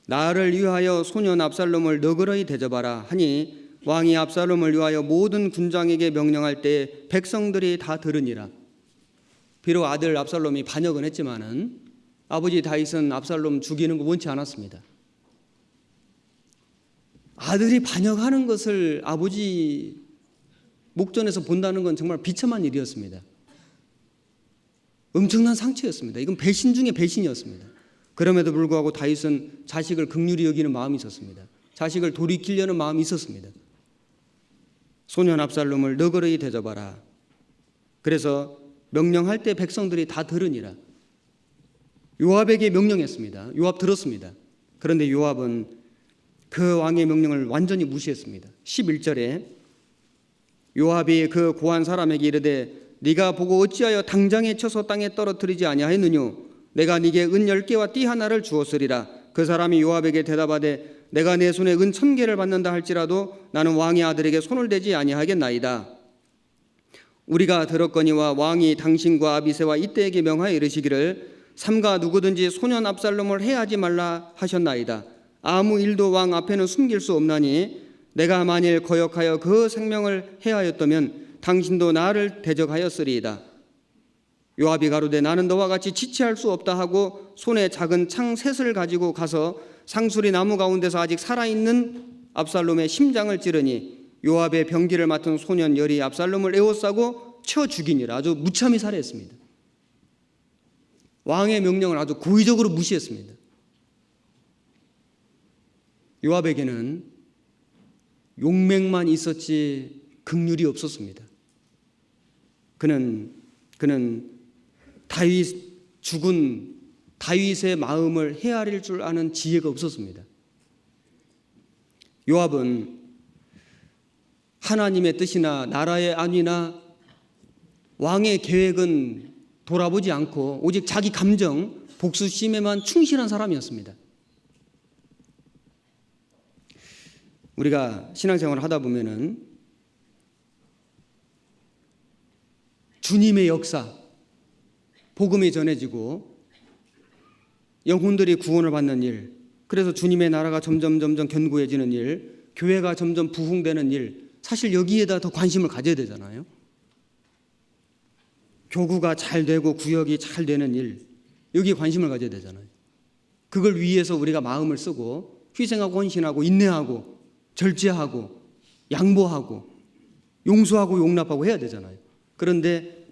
나를 위하여 소년 압살롬을 너그러이 대접하라 하니 왕이 압살롬을 위하여 모든 군장에게 명령할 때 백성들이 다 들으니라. 비록 아들 압살롬이 반역은 했지만은 아버지 다윗은 압살롬 죽이는 거 원치 않았습니다. 아들이 반역하는 것을 아버지 목전에서 본다는 건 정말 비참한 일이었습니다. 엄청난 상처였습니다. 이건 배신 중에 배신이었습니다. 그럼에도 불구하고 다윗은 자식을 긍휼히 여기는 마음이 있었습니다. 자식을 돌이키려는 마음이 있었습니다. 소년 압살롬을 너그러이 대접하라. 그래서 명령할 때 백성들이 다 들으니라. 요압에게 명령했습니다. 요압 들었습니다. 그런데 요압은 그 왕의 명령을 완전히 무시했습니다. 11절에 요압이 그 고한 사람에게 이르되 네가 보고 어찌하여 당장에 쳐서 땅에 떨어뜨리지 아니하였느뇨? 내가 네게 은 10개와 띠 하나를 주었으리라. 그 사람이 요압에게 대답하되 내가 내 손에 은 1000개를 받는다 할지라도 나는 왕의 아들에게 손을 대지 아니하겠나이다. 우리가 들었거니와 왕이 당신과 아비새와 이때에게 명하여 이르시기를 삼가 누구든지 소년 압살롬을 해하지 말라 하셨나이다. 아무 일도 왕 앞에는 숨길 수 없나니 내가 만일 거역하여 그 생명을 해하였다면 당신도 나를 대적하였으리이다. 요압이 가로되 나는 너와 같이 지체할 수 없다 하고 손에 작은 창 셋을 가지고 가서 상수리 나무 가운데서 아직 살아있는 압살롬의 심장을 찌르니 요압의 병기를 맡은 소년 열이 압살롬을 에워싸고 쳐 죽이니라. 아주 무참히 살해했습니다. 왕의 명령을 아주 고의적으로 무시했습니다. 요압에게는 용맹만 있었지 긍휼이 없었습니다. 그는 죽은 다윗의 마음을 헤아릴 줄 아는 지혜가 없었습니다. 요압은 하나님의 뜻이나 나라의 안위나 왕의 계획은 돌아보지 않고 오직 자기 감정, 복수심에만 충실한 사람이었습니다. 우리가 신앙생활을 하다 보면은 주님의 역사, 복음이 전해지고 영혼들이 구원을 받는 일, 그래서 주님의 나라가 점점 견고해지는 일, 교회가 점점 부흥되는 일, 사실 여기에다 더 관심을 가져야 되잖아요. 교구가 잘 되고 구역이 잘 되는 일, 여기에 관심을 가져야 되잖아요. 그걸 위해서 우리가 마음을 쓰고 희생하고 헌신하고 인내하고 절제하고 양보하고 용서하고 용납하고 해야 되잖아요. 그런데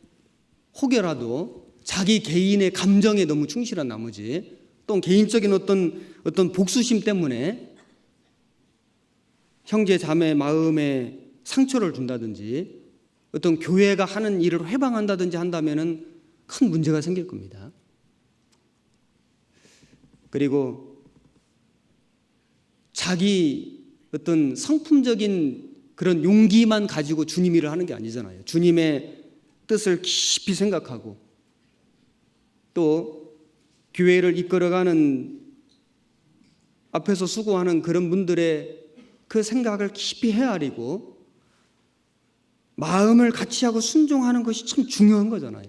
혹여라도 자기 개인의 감정에 너무 충실한 나머지 또 개인적인 어떤 복수심 때문에 형제 자매 마음에 상처를 준다든지 어떤 교회가 하는 일을 회방한다든지 한다면은 큰 문제가 생길 겁니다. 그리고 자기 어떤 성품적인 그런 용기만 가지고 주님 일을 하는 게 아니잖아요. 주님의 뜻을 깊이 생각하고 또 교회를 이끌어가는 앞에서 수고하는 그런 분들의 그 생각을 깊이 헤아리고 마음을 같이 하고 순종하는 것이 참 중요한 거잖아요.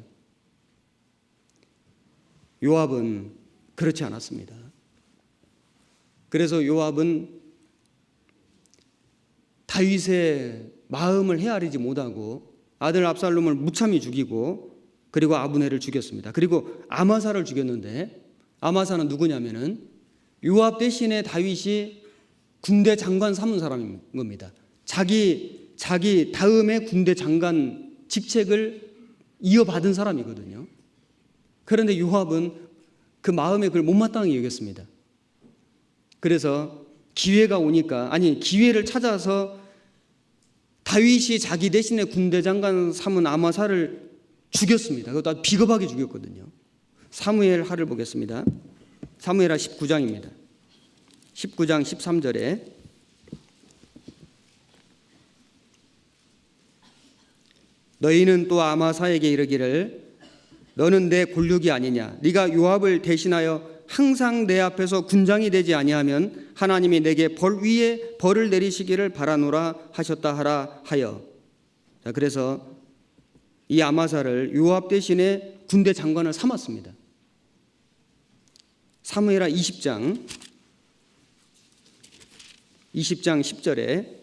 요압은 그렇지 않았습니다. 그래서 요압은 다윗의 마음을 헤아리지 못하고 아들 압살롬을 무참히 죽이고 그리고 아브넬을 죽였습니다. 그리고 아마사를 죽였는데 아마사는 누구냐면은 요압 대신에 다윗이 군대 장관 삼은 사람인 겁니다. 자기 다음에 군대 장관 직책을 이어받은 사람이거든요. 그런데 요압은 그 마음에 그걸 못마땅히 여겼습니다. 그래서 기회를 찾아서 다윗이 자기 대신에 군대 장관 삼은 아마사를 죽였습니다. 그것도 비겁하게 죽였거든요. 사무엘하를 보겠습니다. 사무엘하 19장입니다. 19장 13절에 너희는 또 아마사에게 이르기를 너는 내 골육이 아니냐 네가 요압을 대신하여 항상 내 앞에서 군장이 되지 아니하면 하나님이 내게 벌 위에 벌을 내리시기를 바라노라 하셨다 하라 하여. 자, 그래서 이 아마사를 요압 대신에 군대 장관을 삼았습니다. 사무엘하 20장 10절에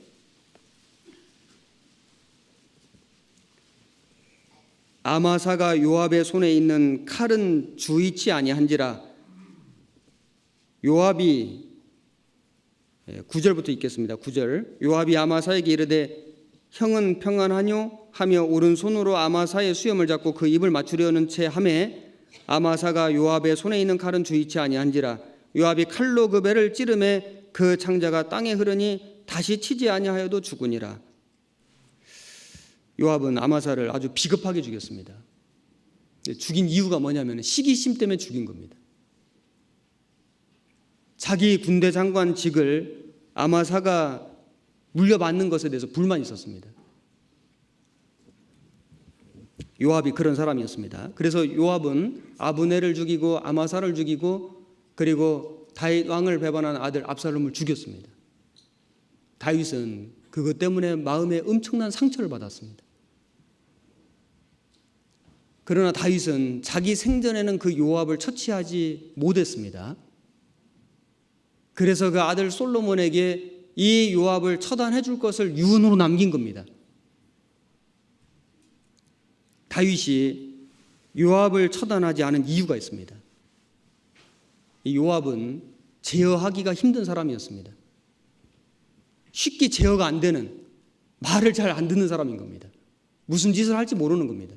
아마사가 요압의 손에 있는 칼은 주의치 아니한지라. 요압이 9절부터 읽겠습니다. 9절 요압이 아마사에게 이르되 형은 평안하뇨 하며 오른손으로 아마사의 수염을 잡고 그 입을 맞추려는 채 하매 아마사가 요압의 손에 있는 칼은 주의치 아니한지라. 요압이 칼로 그 배를 찌르매 그 창자가 땅에 흐르니 다시 치지 아니하여도 죽으니라. 요압은 아마사를 아주 비겁하게 죽였습니다. 죽인 이유가 뭐냐면 시기심 때문에 죽인 겁니다. 자기 군대 장관직을 아마사가 물려받는 것에 대해서 불만이 있었습니다. 요압이 그런 사람이었습니다. 그래서 요압은 아브넬을 죽이고 아마사를 죽이고 그리고 다윗 왕을 배반한 아들 압살롬을 죽였습니다. 다윗은 그것 때문에 마음에 엄청난 상처를 받았습니다. 그러나 다윗은 자기 생전에는 그 요압을 처치하지 못했습니다. 그래서 그 아들 솔로몬에게 이 요압을 처단해 줄 것을 유언으로 남긴 겁니다. 다윗이 요압을 처단하지 않은 이유가 있습니다. 이 요압은 제어하기가 힘든 사람이었습니다. 쉽게 제어가 안 되는, 말을 잘 안 듣는 사람인 겁니다. 무슨 짓을 할지 모르는 겁니다.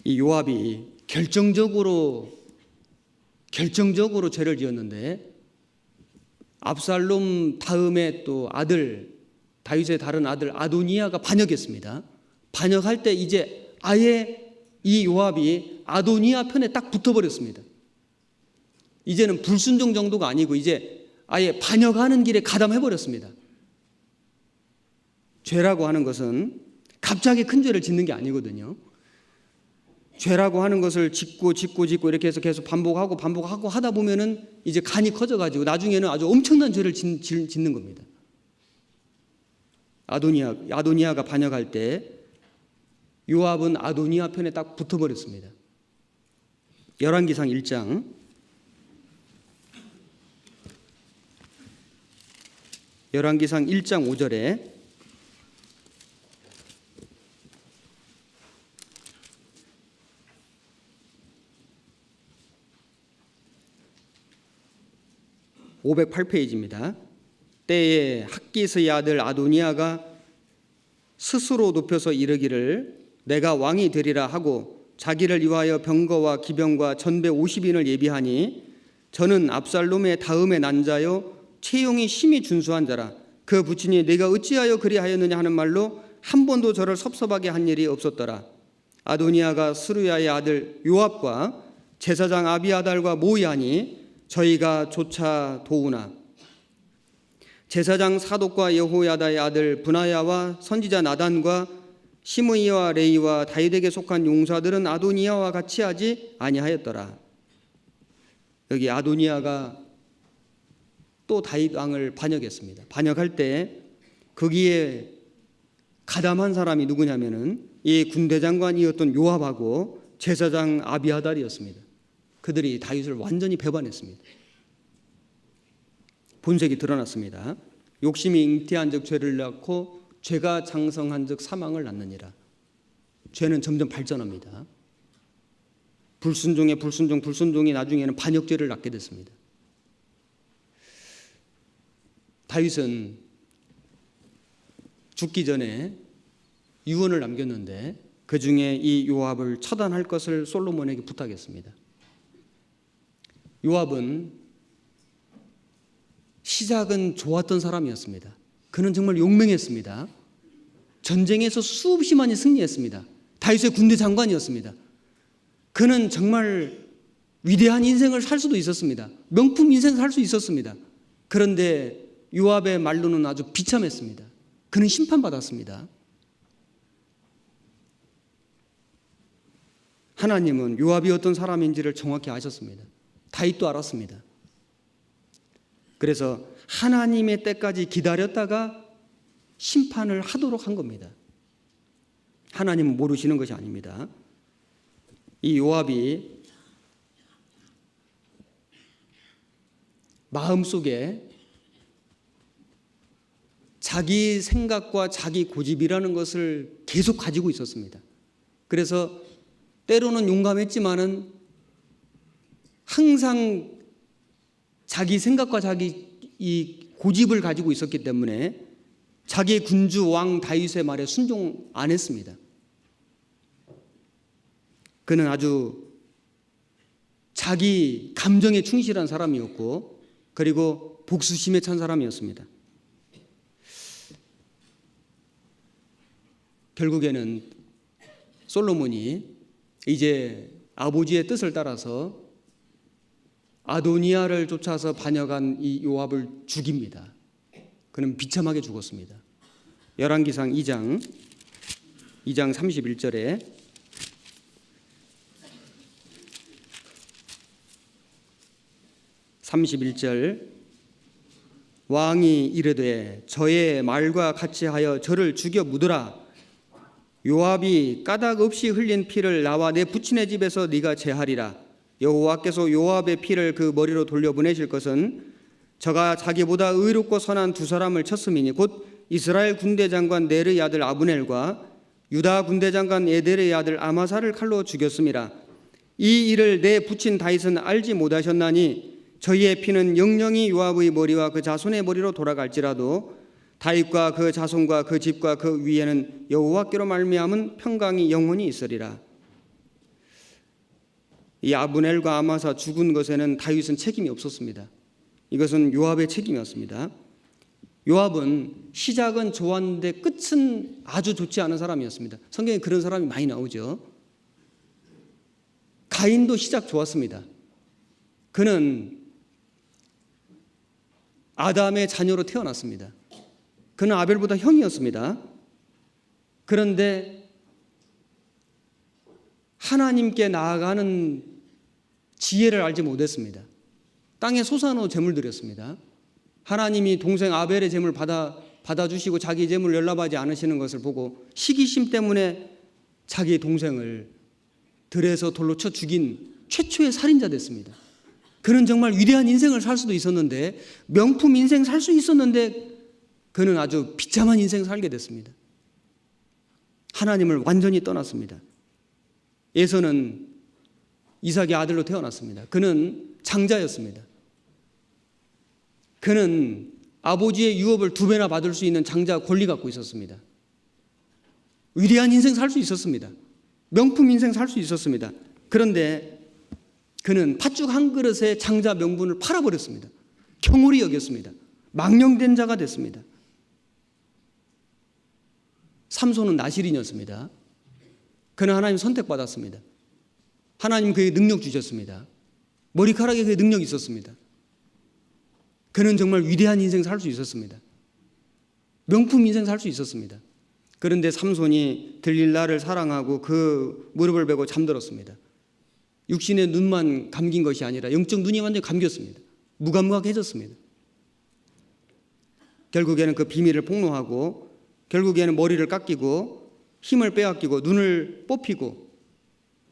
이 요압이 결정적으로 죄를 지었는데 압살롬 다음에 또 아들, 다윗의 다른 아들 아도니아가 반역했습니다. 반역할 때 이제 아예 이 요압이 아도니아 편에 딱 붙어버렸습니다. 이제는 불순종 정도가 아니고 이제 아예 반역하는 길에 가담해버렸습니다. 죄라고 하는 것은 갑자기 큰 죄를 짓는 게 아니거든요. 죄라고 하는 것을 짓고 이렇게 해서 계속 반복하고 하다 보면은 이제 간이 커져가지고 나중에는 아주 엄청난 죄를 짓는 겁니다. 아도니아가 반역할 때 요압은 아도니아 편에 딱 붙어버렸습니다. 열왕기상 1장 5절에 (508페이지입니다) 때에 학기스의 아들 아도니아가 스스로 높여서 이르기를 내가 왕이 되리라 하고 자기를 위하여 병거와 기병과 전배 50인을 예비하니 저는 압살롬의 다음에 난 자요 채용이 심히 준수한 자라. 그 부친이 내가 어찌하여 그리하였느냐 하는 말로 한 번도 저를 섭섭하게 한 일이 없었더라. 아도니아가 스루야의 아들 요압과 제사장 아비아달과 모이하니 저희가 쫓아 도우나 제사장 사독과 여호야다의 아들 브나야와 선지자 나단과 시므이와 레이와 다윗에게 속한 용사들은 아도니아와 같이 하지 아니하였더라. 여기 아도니아가 또 다윗 왕을 반역했습니다. 반역할 때 거기에 가담한 사람이 누구냐면은 이 군대장관이었던 요압하고 제사장 아비아달이었습니다. 그들이 다윗을 완전히 배반했습니다. 본색이 드러났습니다. 욕심이 잉태한즉 죄를 낳고 죄가 장성한즉 사망을 낳느니라. 죄는 점점 발전합니다. 불순종이 나중에는 반역죄를 낳게 됐습니다. 다윗은 죽기 전에 유언을 남겼는데 그 중에 이 요압을 처단할 것을 솔로몬에게 부탁했습니다. 요압은 시작은 좋았던 사람이었습니다. 그는 정말 용맹했습니다. 전쟁에서 수없이 많이 승리했습니다. 다윗의 군대 장관이었습니다. 그는 정말 위대한 인생을 살 수도 있었습니다. 명품 인생을 살 수 있었습니다. 그런데 요압의 말로는 아주 비참했습니다. 그는 심판받았습니다. 하나님은 요압이 어떤 사람인지를 정확히 아셨습니다. 다윗도 알았습니다. 그래서 하나님의 때까지 기다렸다가 심판을 하도록 한 겁니다. 하나님은 모르시는 것이 아닙니다. 이 요압이 마음속에 자기 생각과 자기 고집이라는 것을 계속 가지고 있었습니다. 그래서 때로는 용감했지만은 항상 자기 생각과 자기 이 고집을 가지고 있었기 때문에 자기 군주 왕 다윗의 말에 순종 안 했습니다. 그는 아주 자기 감정에 충실한 사람이었고 그리고 복수심에 찬 사람이었습니다. 결국에는 솔로몬이 이제 아버지의 뜻을 따라서 아도니아를 쫓아서 반역한 이 요압을 죽입니다. 그는 비참하게 죽었습니다. 열왕기상 2장 31절에 (31절) 왕이 이르되 저의 말과 같이 하여 저를 죽여 묻으라. 요압이 까닭 없이 흘린 피를 나와 내 부친의 집에서 네가 제하리라. 여호와께서 요압의 피를 그 머리로 돌려보내실 것은 저가 자기보다 의롭고 선한 두 사람을 쳤음이니 곧 이스라엘 군대 장관 넬의 아들 아브넬과 유다 군대장관 에델의 아들 아마사를 칼로 죽였음이라. 이 일을 내 부친 다윗은 알지 못하셨나니 저희의 피는 영영이 요압의 머리와 그 자손의 머리로 돌아갈지라도 다윗과 그 자손과 그 집과 그 위에는 여호와께로 말미암은 평강이 영원히 있으리라. 이 아브넬과 아마사 죽은 것에는 다윗은 책임이 없었습니다. 이것은 요압의 책임이었습니다. 요압은 시작은 좋았는데 끝은 아주 좋지 않은 사람이었습니다. 성경에 그런 사람이 많이 나오죠. 가인도 시작 좋았습니다. 그는 아담의 자녀로 태어났습니다. 그는 아벨보다 형이었습니다. 그런데 하나님께 나아가는 지혜를 알지 못했습니다. 땅에 솟아놓은 제물 드렸습니다. 하나님이 동생 아벨의 제물 받아주시고 자기 제물 연락하지 않으시는 것을 보고 시기심 때문에 자기 동생을 들에서 돌로 쳐 죽인 최초의 살인자 됐습니다. 그는 정말 위대한 인생을 살 수도 있었는데, 명품 인생 살 수 있었는데 그는 아주 비참한 인생 살게 됐습니다. 하나님을 완전히 떠났습니다. 에서는 이삭의 아들로 태어났습니다. 그는 장자였습니다. 그는 아버지의 유업을 2배나 받을 수 있는 장자 권리 갖고 있었습니다. 위대한 인생 살 수 있었습니다. 명품 인생 살 수 있었습니다. 그런데 그는 팥죽 한 그릇에 장자 명분을 팔아버렸습니다. 경홀히 여겼습니다. 망령된 자가 됐습니다. 삼손은 나실인이었습니다. 그는 하나님 선택받았습니다. 하나님 그에게 능력 주셨습니다. 머리카락에 그의 능력이 있었습니다. 그는 정말 위대한 인생 살 수 있었습니다. 명품 인생 살 수 있었습니다. 그런데 삼손이 들릴라를 사랑하고 그 무릎을 베고 잠들었습니다. 육신의 눈만 감긴 것이 아니라 영적 눈이 완전히 감겼습니다. 무감각해졌습니다. 결국에는 그 비밀을 폭로하고, 결국에는 머리를 깎이고 힘을 빼앗기고 눈을 뽑히고,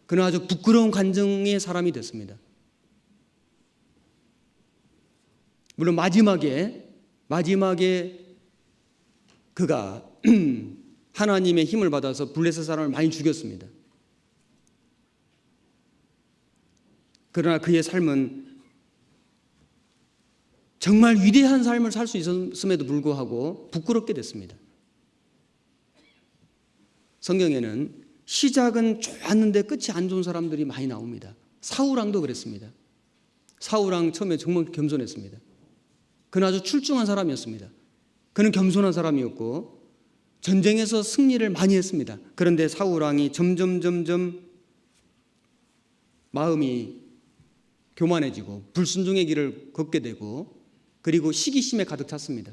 그는 아주 부끄러운 관정의 사람이 됐습니다. 물론 마지막에 그가 하나님의 힘을 받아서 블레셋 사람을 많이 죽였습니다. 그러나 그의 삶은 정말 위대한 삶을 살 수 있었음에도 불구하고 부끄럽게 됐습니다. 성경에는 시작은 좋았는데 끝이 안 좋은 사람들이 많이 나옵니다. 사울왕도 그랬습니다. 사울왕 처음에 정말 겸손했습니다. 그는 아주 출중한 사람이었습니다. 그는 겸손한 사람이었고 전쟁에서 승리를 많이 했습니다. 그런데 사울왕이 점점 마음이 교만해지고 불순종의 길을 걷게 되고, 그리고 시기심에 가득 찼습니다.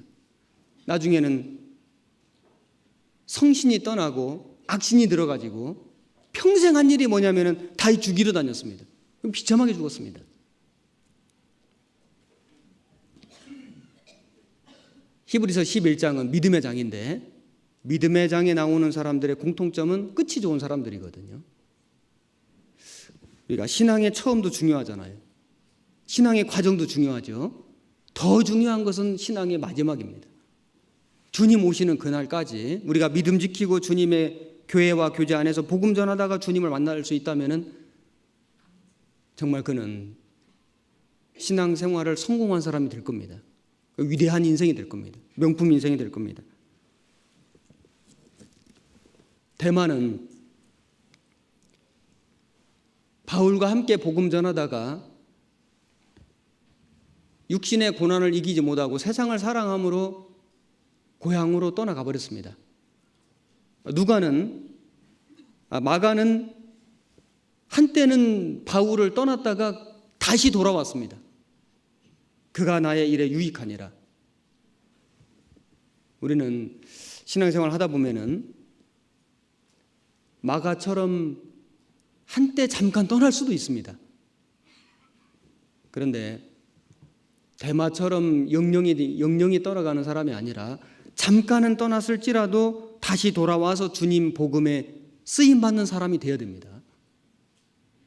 나중에는 성신이 떠나고 악신이 들어가지고 평생 한 일이 뭐냐면은 다윗 죽이러 다녔습니다. 그럼 비참하게 죽었습니다. 히브리서 11장은 믿음의 장인데, 믿음의 장에 나오는 사람들의 공통점은 끝이 좋은 사람들이거든요. 우리가 신앙의 처음도 중요하잖아요. 신앙의 과정도 중요하죠. 더 중요한 것은 신앙의 마지막입니다. 주님 오시는 그날까지 우리가 믿음 지키고 주님의 교회와 교제 안에서 복음 전하다가 주님을 만날 수 있다면 정말 그는 신앙생활을 성공한 사람이 될 겁니다. 위대한 인생이 될 겁니다. 명품 인생이 될 겁니다. 대마는 바울과 함께 복음 전하다가 육신의 고난을 이기지 못하고 세상을 사랑함으로 고향으로 떠나가 버렸습니다. 마가는 한때는 바울을 떠났다가 다시 돌아왔습니다. 그가 나의 일에 유익하니라. 우리는 신앙생활 하다 보면은 마가처럼 한때 잠깐 떠날 수도 있습니다. 그런데 대마처럼 영영이 떠나가는 사람이 아니라 잠깐은 떠났을지라도 다시 돌아와서 주님 복음에 쓰임받는 사람이 되어야 됩니다.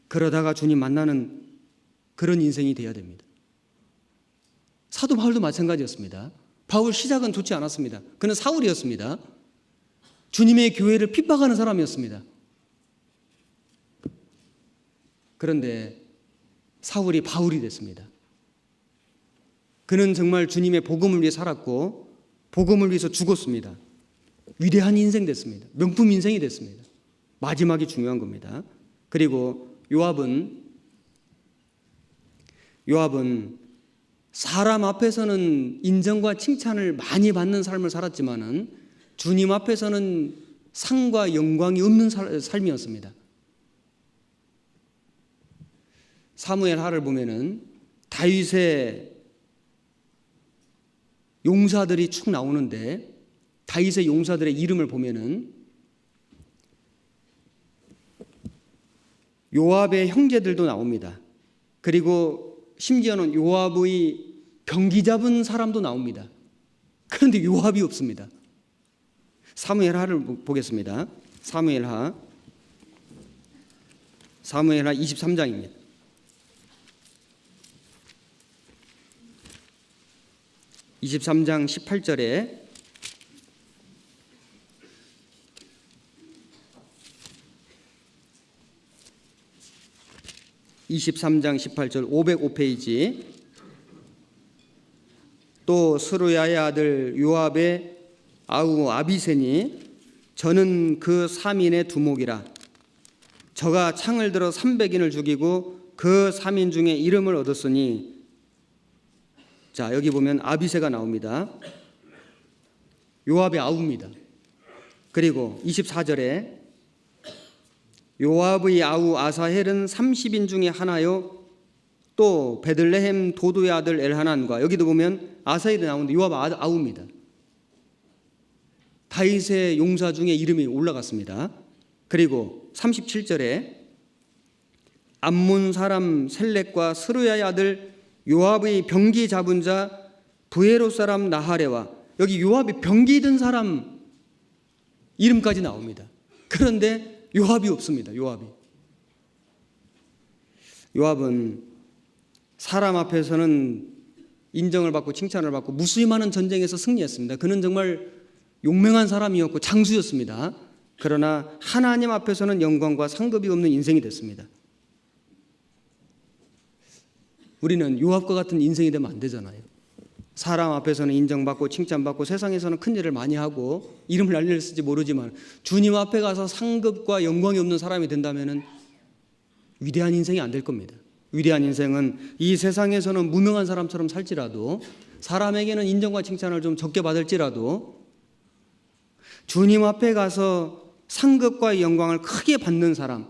그러다가 주님 만나는 그런 인생이 되어야 됩니다. 사도 바울도 마찬가지였습니다. 바울 시작은 좋지 않았습니다. 그는 사울이었습니다. 주님의 교회를 핍박하는 사람이었습니다. 그런데 사울이 바울이 됐습니다. 그는 정말 주님의 복음을 위해 살았고 복음을 위해서 죽었습니다. 위대한 인생 됐습니다. 명품 인생이 됐습니다. 마지막이 중요한 겁니다. 그리고 요압은 사람 앞에서는 인정과 칭찬을 많이 받는 삶을 살았지만은 주님 앞에서는 상과 영광이 없는 삶이었습니다. 사무엘하를 보면은 다윗의 용사들이 쭉 나오는데 다윗의 용사들의 이름을 보면은 요압의 형제들도 나옵니다. 그리고 심지어는 요압의 병기 잡은 사람도 나옵니다. 그런데 요압이 없습니다. 사무엘하를 보겠습니다. 사무엘하 23장입니다. 23장 18절에 (23장 18절) 505페이지 또 스루야의 아들 요압의 아우 아비세니 저는 그 3인의 두목이라 저가 창을 들어 300인을 죽이고 그 3인 중에 이름을 얻었으니 자 여기 보면 아비세가 나옵니다. 요압의 아우입니다. 그리고 24절에 요압의 아우 아사헬은 30인 중에 하나요 또 베들레헴 도도의 아들 엘하난과 여기도 보면 아사헬이 나오는데 요압 아우입니다. 다윗의 용사 중에 이름이 올라갔습니다. 그리고 37절에 암몬 사람 셀렉과 스루야의 아들 요압의 병기 잡은 자 부에로 사람 나하레와 여기 요압이 병기 든 사람 이름까지 나옵니다. 그런데 요압이 없습니다. 요압은 사람 앞에서는 인정을 받고 칭찬을 받고 무수히 많은 전쟁에서 승리했습니다. 그는 정말 용맹한 사람이었고 장수였습니다. 그러나 하나님 앞에서는 영광과 상급이 없는 인생이 됐습니다. 우리는 요압과 같은 인생이 되면 안 되잖아요. 사람 앞에서는 인정받고 칭찬받고 세상에서는 큰 일을 많이 하고 이름을 날렸을지 모르지만 주님 앞에 가서 상급과 영광이 없는 사람이 된다면 위대한 인생이 안 될 겁니다. 위대한 인생은 이 세상에서는 무명한 사람처럼 살지라도 사람에게는 인정과 칭찬을 좀 적게 받을지라도 주님 앞에 가서 상급과 영광을 크게 받는 사람,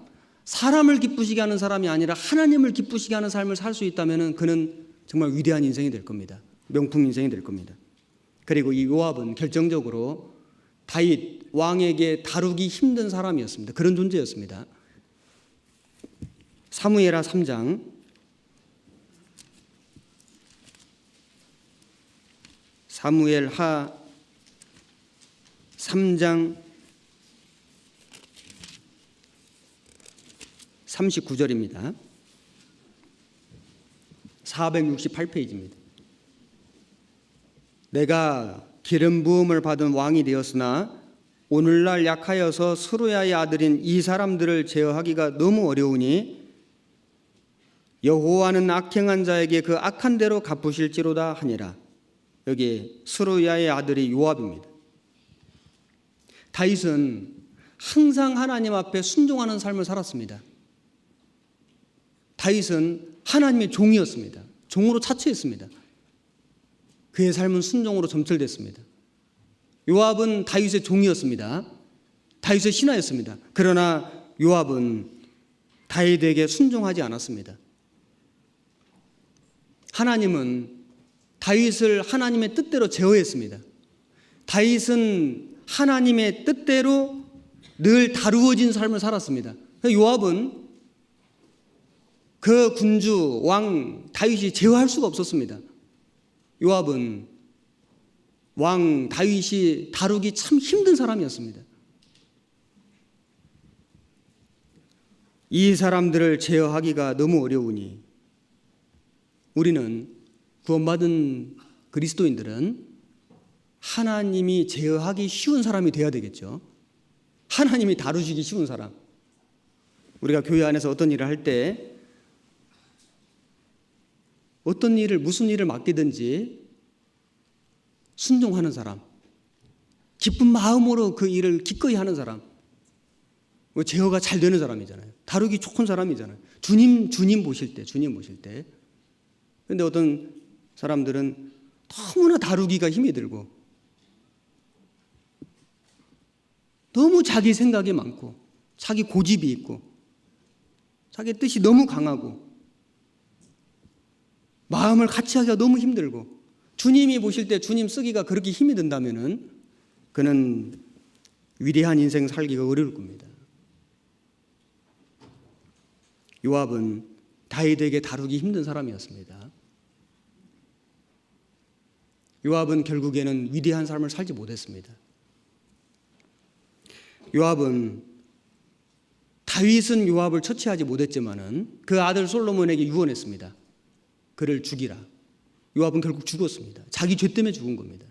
사람을 기쁘시게 하는 사람이 아니라 하나님을 기쁘시게 하는 삶을 살 수 있다면 그는 정말 위대한 인생이 될 겁니다. 명품 인생이 될 겁니다. 그리고 이 요압은 결정적으로 다윗 왕에게 다루기 힘든 사람이었습니다. 그런 존재였습니다. 사무엘하 3장 사무엘하 3장 39절입니다. 468페이지입니다. 내가 기름 부음을 받은 왕이 되었으나 오늘날 약하여서 스루야의 아들인 이 사람들을 제어하기가 너무 어려우니 여호와는 악행한 자에게 그 악한 대로 갚으실지로다 하니라. 여기 스루야의 아들이 요압입니다. 다윗은 항상 하나님 앞에 순종하는 삶을 살았습니다. 다윗은 하나님의 종이었습니다. 종으로 자처했습니다. 그의 삶은 순종으로 점철됐습니다. 요압은 다윗의 종이었습니다. 다윗의 신하였습니다. 그러나 요압은 다윗에게 순종하지 않았습니다. 하나님은 다윗을 하나님의 뜻대로 제어했습니다. 다윗은 하나님의 뜻대로 늘 다루어진 삶을 살았습니다. 요압은 그 군주 왕 다윗이 제어할 수가 없었습니다. 요압은 왕 다윗이 다루기 참 힘든 사람이었습니다. 이 사람들을 제어하기가 너무 어려우니 우리는 구원받은 그리스도인들은 하나님이 제어하기 쉬운 사람이 되어야 되겠죠. 하나님이 다루시기 쉬운 사람. 우리가 교회 안에서 어떤 일을 할 때 어떤 일을 무슨 일을 맡기든지 순종하는 사람, 기쁜 마음으로 그 일을 기꺼이 하는 사람, 제어가 잘 되는 사람이잖아요. 다루기 좋은 사람이잖아요. 주님 보실 때. 그런데 어떤 사람들은 너무나 다루기가 힘이 들고 너무 자기 생각이 많고 자기 고집이 있고 자기 뜻이 너무 강하고 마음을 같이 하기가 너무 힘들고 주님이 보실 때 주님 쓰기가 그렇게 힘이 든다면은 그는 위대한 인생 살기가 어려울 겁니다. 요압은 다윗에게 다루기 힘든 사람이었습니다. 요압은 결국에는 위대한 삶을 살지 못했습니다. 다윗은 요압을 처치하지 못했지만은 그 아들 솔로몬에게 유언했습니다. 그를 죽이라. 요압은 결국 죽었습니다. 자기 죄 때문에 죽은 겁니다.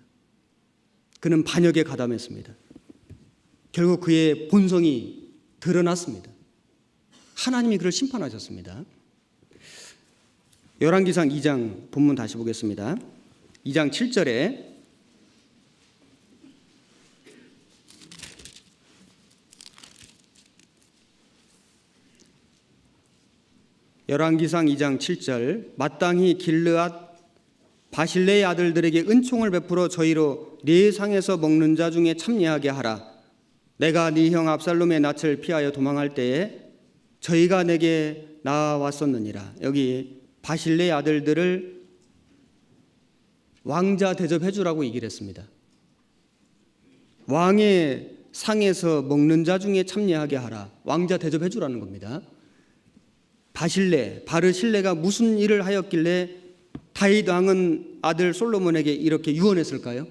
그는 반역에 가담했습니다. 결국 그의 본성이 드러났습니다. 하나님이 그를 심판하셨습니다. 열왕기상 2장 본문 다시 보겠습니다. 2장 7절에 열왕기상 2장 7절 마땅히 길르앗 바실레의 아들들에게 은총을 베풀어 저희로 네 상에서 먹는 자 중에 참여하게 하라. 내가 네 형 압살롬의 낯을 피하여 도망할 때에 저희가 내게 나왔었느니라. 여기 바실레의 아들들을 왕자 대접해 주라고 얘기를 했습니다. 왕의 상에서 먹는 자 중에 참여하게 하라. 왕자 대접해 주라는 겁니다. 바르실레가 무슨 일을 하였길래 다윗 왕은 아들 솔로몬에게 이렇게 유언했을까요?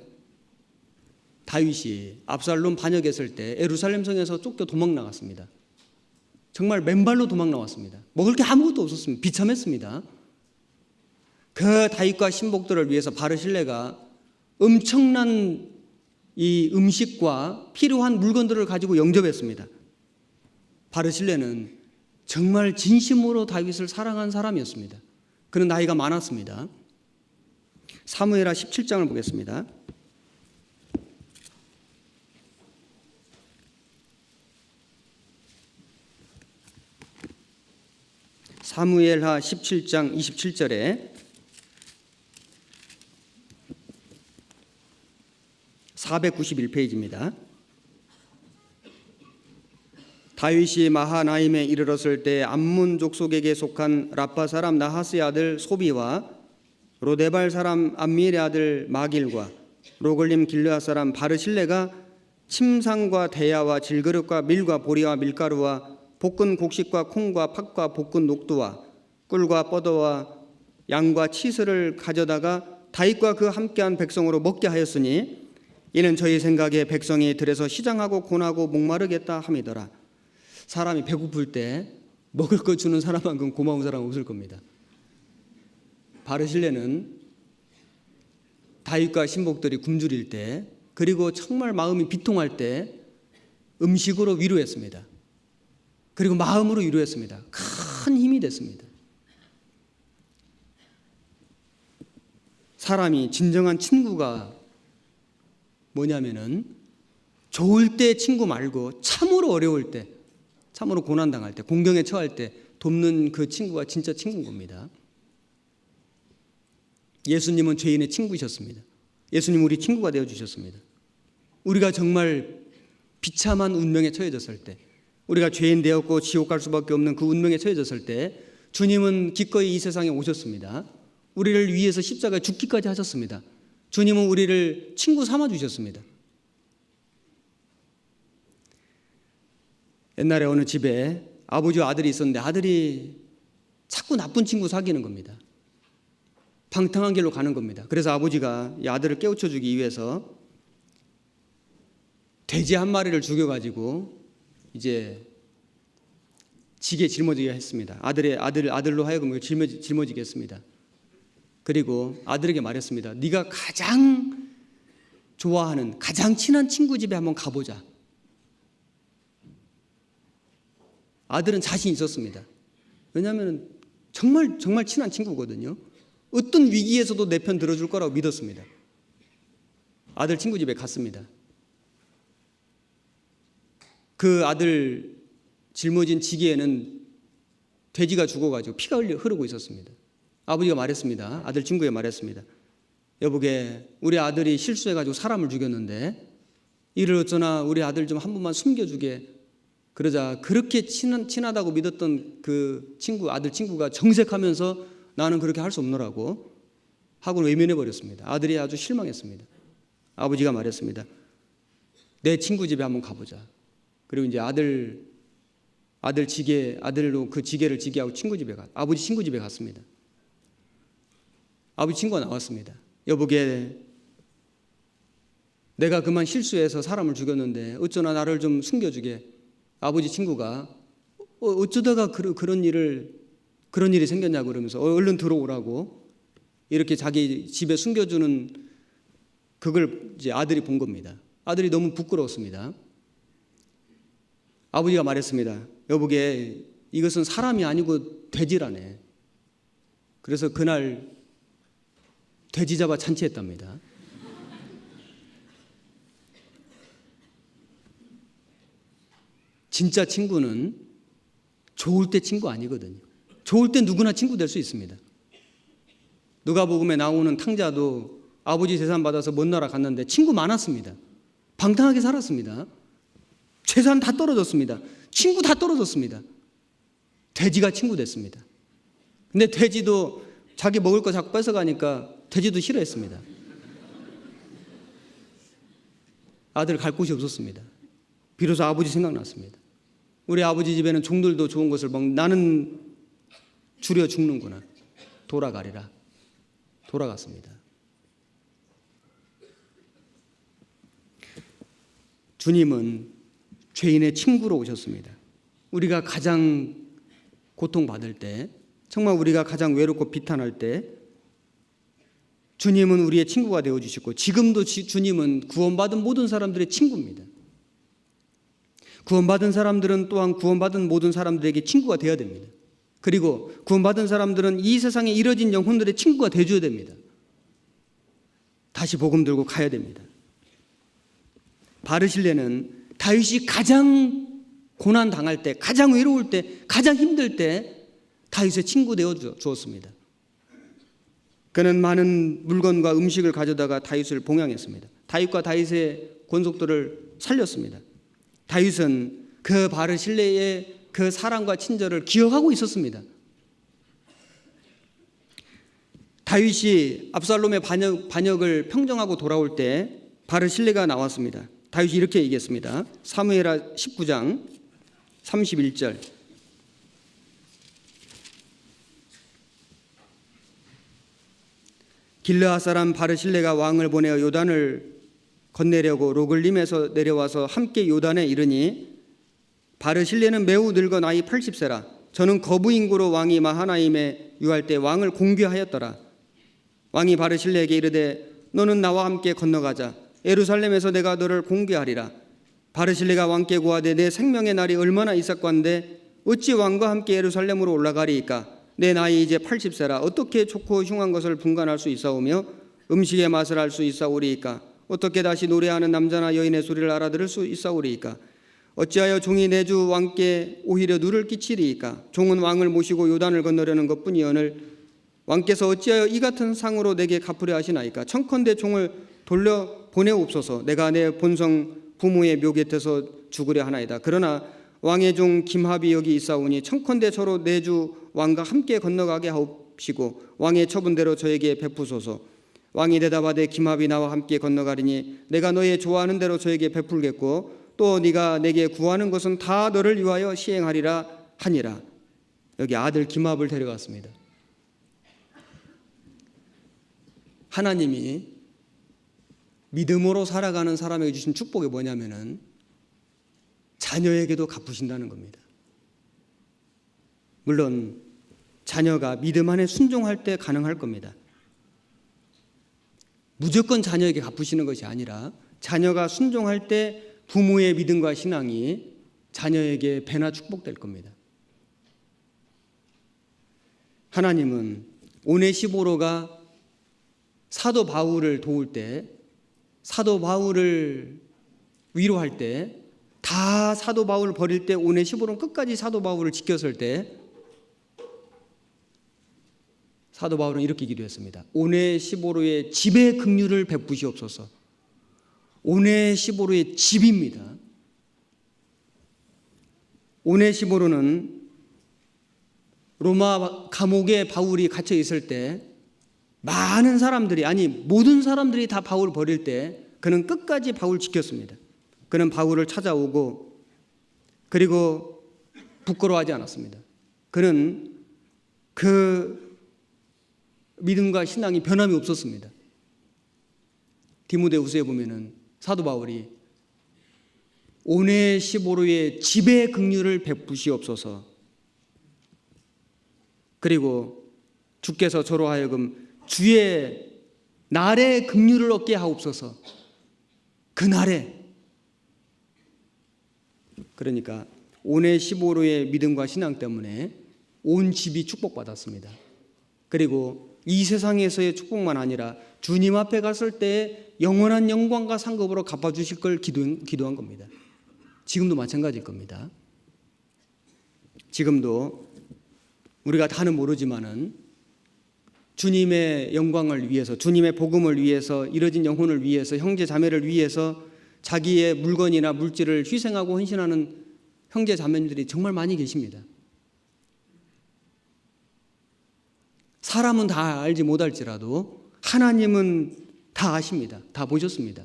다윗이 압살롬 반역했을 때 예루살렘 성에서 쫓겨 도망 나갔습니다. 정말 맨발로 도망 나왔습니다. 먹을 게 아무것도 없었습니다. 비참했습니다. 그 다윗과 신복들을 위해서 바르실레가 엄청난 이 음식과 필요한 물건들을 가지고 영접했습니다. 바르실레는 정말 진심으로 다윗을 사랑한 사람이었습니다. 그는 나이가 많았습니다. 사무엘하 17장을 보겠습니다. 사무엘하 17장 27절에 491페이지입니다. 다윗이 마하나임에 이르렀을 때 암몬 족속에게 속한 라빠 사람 나하스의 아들 소비와 로데발 사람 암미엘의 아들 마길과 로글림 길르앗 사람 바르실레가 침상과 대야와 질그릇과 밀과 보리와 밀가루와 볶은 곡식과 콩과 팥과 볶은 녹두와 꿀과 뻐더와 양과 치슬을 가져다가 다윗과 그 함께한 백성으로 먹게 하였으니 이는 저희 생각에 백성이 들에서 시장하고 고나고 목마르겠다 함이더라. 사람이 배고플 때 먹을 거 주는 사람만큼 고마운 사람은 없을 겁니다. 바르실레는 다윗과 신복들이 굶주릴 때 그리고 정말 마음이 비통할 때 음식으로 위로했습니다. 그리고 마음으로 위로했습니다. 큰 힘이 됐습니다. 사람이 진정한 친구가 뭐냐면은 좋을 때 친구 말고 참으로 어려울 때, 참으로 고난당할 때, 공경에 처할 때 돕는 그 친구가 진짜 친구인 겁니다. 예수님은 죄인의 친구이셨습니다. 예수님 우리 친구가 되어주셨습니다. 우리가 정말 비참한 운명에 처해졌을 때, 우리가 죄인 되었고 지옥 갈 수밖에 없는 그 운명에 처해졌을 때 주님은 기꺼이 이 세상에 오셨습니다. 우리를 위해서 십자가에 죽기까지 하셨습니다. 주님은 우리를 친구 삼아 주셨습니다. 옛날에 어느 집에 아버지와 아들이 있었는데 아들이 자꾸 나쁜 친구 사귀는 겁니다. 방탕한 길로 가는 겁니다. 그래서 아버지가 이 아들을 깨우쳐 주기 위해서 돼지 한 마리를 죽여가지고 이제 지게 짊어지게 했습니다. 아들로 하여금 짊어지게 했습니다. 그리고 아들에게 말했습니다. 네가 가장 좋아하는 가장 친한 친구 집에 한번 가보자. 아들은 자신 있었습니다. 왜냐하면 정말 친한 친구거든요. 어떤 위기에서도 내 편 들어줄 거라고 믿었습니다. 아들 친구 집에 갔습니다. 그 아들 짊어진 지게에는 돼지가 죽어가지고 피가 흐르고 있었습니다. 아버지가 말했습니다. 아들 친구에 말했습니다. 여보게, 우리 아들이 실수해가지고 사람을 죽였는데 이를 어쩌나 우리 아들 좀 한 번만 숨겨주게. 그러자 그렇게 친하다고 믿었던 그 친구, 아들 친구가 정색하면서 나는 그렇게 할 수 없노라고 하고 외면해 버렸습니다. 아들이 아주 실망했습니다. 아버지가 말했습니다. 내 친구 집에 한번 가보자. 그리고 이제 아들로 그 지게를 지게하고 아버지 친구 집에 갔습니다. 아버지 친구가 나왔습니다. 여보게, 내가 그만 실수해서 사람을 죽였는데 어쩌나 나를 좀 숨겨주게. 아버지 친구가 어쩌다가 그런 일이 생겼냐고 그러면서 얼른 들어오라고 이렇게 자기 집에 숨겨주는 그걸 이제 아들이 본 겁니다. 아들이 너무 부끄러웠습니다. 아버지가 말했습니다. 여보게, 이것은 사람이 아니고 돼지라네. 그래서 그날 돼지 잡아 잔치했답니다. 진짜 친구는 좋을 때 친구 아니거든요. 좋을 때 누구나 친구 될 수 있습니다. 누가복음에 나오는 탕자도 아버지 재산 받아서 먼 나라 갔는데 친구 많았습니다. 방탕하게 살았습니다. 재산 다 떨어졌습니다. 친구 다 떨어졌습니다. 돼지가 친구 됐습니다. 근데 돼지도 자기 먹을 거 자꾸 뺏어가니까 돼지도 싫어했습니다. 아들 갈 곳이 없었습니다. 비로소 아버지 생각났습니다. 우리 아버지 집에는 종들도 좋은 것을 나는 줄여 죽는구나. 돌아가리라. 돌아갔습니다. 주님은 죄인의 친구로 오셨습니다. 우리가 가장 고통받을 때, 정말 우리가 가장 외롭고 비탄할 때 주님은 우리의 친구가 되어주시고, 지금도 주님은 구원받은 모든 사람들의 친구입니다. 구원받은 사람들은 또한 구원받은 모든 사람들에게 친구가 되어야 됩니다. 그리고 구원받은 사람들은 이 세상에 이뤄진 영혼들의 친구가 되어줘야 됩니다. 다시 복음 들고 가야 됩니다. 바르실레는 다윗이 가장 고난 당할 때, 가장 외로울 때, 가장 힘들 때 다윗의 친구 되어 주었습니다. 그는 많은 물건과 음식을 가져다가 다윗을 봉양했습니다. 다윗과 다윗의 권속들을 살렸습니다. 다윗은 그 바르실레의 그 사랑과 친절을 기억하고 있었습니다. 다윗이 압살롬의 반역을 평정하고 돌아올 때 바르실레가 나왔습니다. 다윗이 이렇게 얘기했습니다. 사무엘하 19장 31절. 길르앗 사람 바르실레가 왕을 보내어 요단을 건네려고 로글림에서 내려와서 함께 요단에 이르니 바르실레는 매우 늙어 나이 80세라. 저는 거부인구로 왕이 마하나임에 유할 때 왕을 공귀하였더라. 왕이 바르실레에게 이르되 너는 나와 함께 건너가자. 예루살렘에서 내가 너를 공귀하리라. 바르실레가 왕께 구하되 내 생명의 날이 얼마나 있었건데 어찌 왕과 함께 예루살렘으로 올라가리이까. 내 나이 이제 80세라. 어떻게 좋고 흉한 것을 분간할 수 있사오며 음식의 맛을 알 수 있사오리이까. 어떻게 다시 노래하는 남자나 여인의 소리를 알아들을 수 있사오리이까. 어찌하여 종이 내 주 왕께 오히려 누를 끼치리이까. 종은 왕을 모시고 요단을 건너려는 것뿐이오늘 왕께서 어찌하여 이 같은 상으로 내게 갚으려 하시나이까. 청컨대 종을 돌려 보내옵소서. 내가 내 본성 부모의 묘 곁에서 죽으려 하나이다. 그러나 왕의 종 김합이 여기 있사오니 청컨대 저로 내 주 왕과 함께 건너가게 하옵시고 왕의 처분대로 저에게 베푸소서. 왕이 대답하되 김합이 나와 함께 건너가리니 내가 너의 좋아하는 대로 저에게 베풀겠고 또 네가 내게 구하는 것은 다 너를 위하여 시행하리라 하니라. 여기 아들 김합을 데려갔습니다. 하나님이 믿음으로 살아가는 사람에게 주신 축복이 뭐냐면은 자녀에게도 갚으신다는 겁니다. 물론 자녀가 믿음 안에 순종할 때 가능할 겁니다. 무조건 자녀에게 갚으시는 것이 아니라 자녀가 순종할 때 부모의 믿음과 신앙이 자녀에게 배나 축복될 겁니다. 하나님은 오네시보로가 사도 바울을 도울 때, 사도 바울을 위로할 때, 다 사도 바울을 버릴 때 오네시보로는 끝까지 사도 바울을 지켰을 때 사도 바울은 이렇게 기도했습니다. 오네시보로의 집의 긍휼을 베푸시옵소서. 오네시보로의 집입니다. 오네시보로는 로마 감옥에 바울이 갇혀 있을 때 많은 사람들이, 아니 모든 사람들이 다 바울을 버릴 때 그는 끝까지 바울을 지켰습니다. 그는 바울을 찾아오고 그리고 부끄러워하지 않았습니다. 그는 그 믿음과 신앙이 변함이 없었습니다. 디모데후서에 보면은 사도 바울이 오네시보로의 집의 긍휼을 베푸시옵소서. 그리고 주께서 저로 하여금 주의 날의 긍휼을 얻게 하옵소서. 그 날에. 그러니까 오네시보로의 믿음과 신앙 때문에 온 집이 축복받았습니다. 그리고 이 세상에서의 축복만 아니라 주님 앞에 갔을 때 영원한 영광과 상급으로 갚아주실 걸 기도한 겁니다. 지금도 마찬가지일 겁니다. 지금도 우리가 다는 모르지만은 주님의 영광을 위해서, 주님의 복음을 위해서, 이뤄진 영혼을 위해서, 형제 자매를 위해서 자기의 물건이나 물질을 희생하고 헌신하는 형제 자매들이 정말 많이 계십니다. 사람은 다 알지 못할지라도 하나님은 다 아십니다. 다 보셨습니다.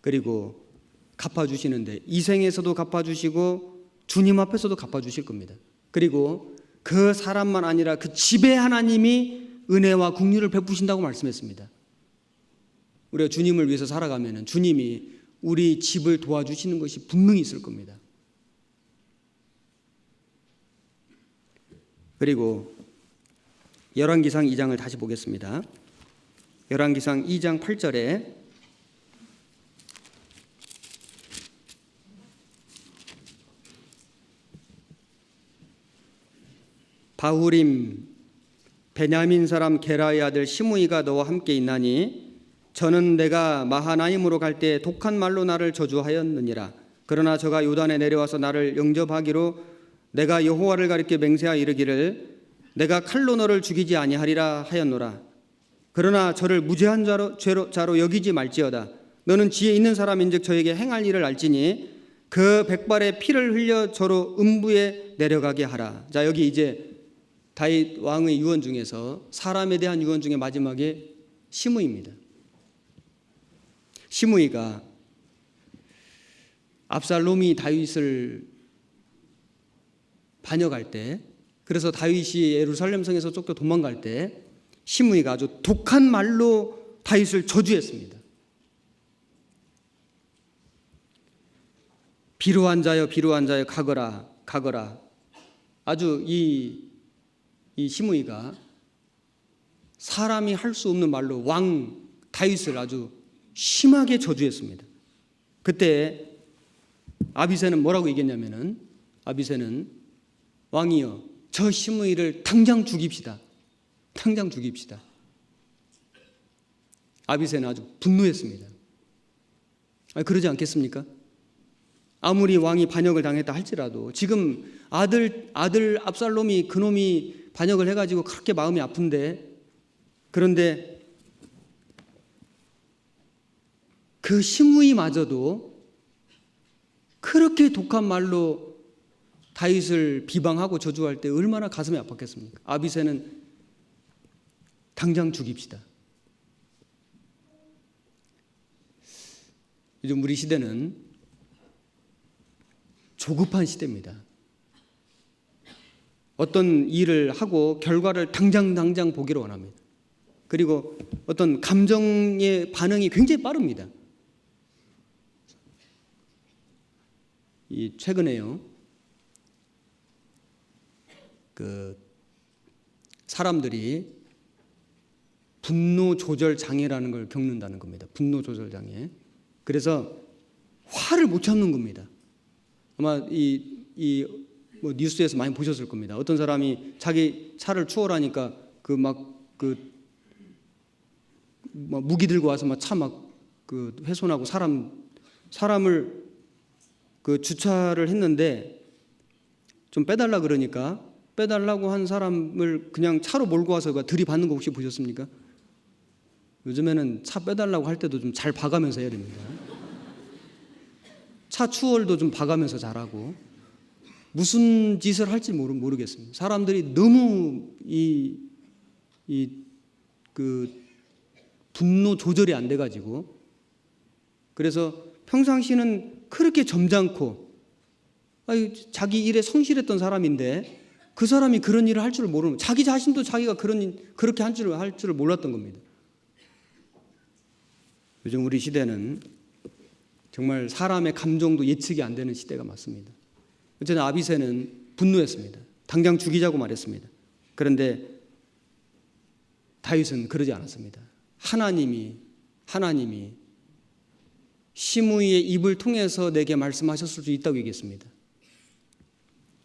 그리고 갚아주시는데 이 생에서도 갚아주시고 주님 앞에서도 갚아주실 겁니다. 그리고 그 사람만 아니라 그 집에 하나님이 은혜와 긍휼을 베푸신다고 말씀했습니다. 우리가 주님을 위해서 살아가면 주님이 우리 집을 도와주시는 것이 분명히 있을 겁니다. 그리고 열왕기상 2장을 다시 보겠습니다. 열왕기상 2장 8절에 바후림 베냐민 사람 게라의 아들 시므이가 너와 함께 있나니 저는 내가 마하나임으로 갈 때 독한 말로 나를 저주하였느니라. 그러나 저가 요단에 내려와서 나를 영접하기로 내가 여호와를 가리켜 맹세하여 이르기를 내가 칼로 너를 죽이지 아니하리라 하였노라. 그러나 저를 무죄한 자로 여기지 말지어다. 너는 지혜 있는 사람인즉 저에게 행할 일을 알지니 그 백발의 피를 흘려 저로 음부에 내려가게 하라. 자, 여기 이제 다윗 왕의 유언 중에서 사람에 대한 유언 중에 마지막에 시므이입니다. 시므이가 압살롬이 다윗을 반역할 때, 그래서 다윗이 예루살렘 성에서 쫓겨 도망갈 때 시므이가 아주 독한 말로 다윗을 저주했습니다. 비루한 자여 비루한 자여 가거라 가거라. 아주 이 시므이가 사람이 할 수 없는 말로 왕 다윗을 아주 심하게 저주했습니다. 그때 아비새는 뭐라고 얘기했냐면은, 아비새는 왕이여 저 시므이를 당장 죽입시다. 당장 죽입시다. 아비새는 아주 분노했습니다. 그러지 않겠습니까? 아무리 왕이 반역을 당했다 할지라도 지금 아들 압살롬이 그놈이 반역을 해가지고 그렇게 마음이 아픈데, 그런데 그 시므이마저도 그렇게 독한 말로 다윗을 비방하고 저주할 때 얼마나 가슴이 아팠겠습니까? 아비새는 당장 죽입시다. 요즘 우리 시대는 조급한 시대입니다. 어떤 일을 하고 결과를 당장 보기를 원합니다. 그리고 어떤 감정의 반응이 굉장히 빠릅니다. 이 최근에요, 사람들이 분노 조절 장애라는 걸 겪는다는 겁니다. 분노 조절 장애. 그래서 화를 못 참는 겁니다. 아마 이 뭐 뉴스에서 많이 보셨을 겁니다. 어떤 사람이 자기 차를 추월하니까 무기 들고 와서 막 차 훼손하고 사람을 주차를 했는데 좀 빼달라 그러니까 빼달라고 한 사람을 그냥 차로 몰고 와서 들이받는 거 혹시 보셨습니까? 요즘에는 차 빼달라고 할 때도 좀 잘 봐가면서 해야 됩니다. 차 추월도 좀 봐가면서 잘하고, 무슨 짓을 할지 모르겠습니다. 사람들이 너무 분노 조절이 안 돼가지고, 그래서 평상시는 그렇게 점잖고 자기 일에 성실했던 사람인데 그 사람이 그런 일을 할 줄을 모르는, 자기 자신도 자기가 그렇게 할 줄을 몰랐던 겁니다. 요즘 우리 시대는 정말 사람의 감정도 예측이 안 되는 시대가 맞습니다. 어쨌든 아비새는 분노했습니다. 당장 죽이자고 말했습니다. 그런데 다윗은 그러지 않았습니다. 하나님이 시므이의 입을 통해서 내게 말씀하셨을 수 있다고 얘기했습니다.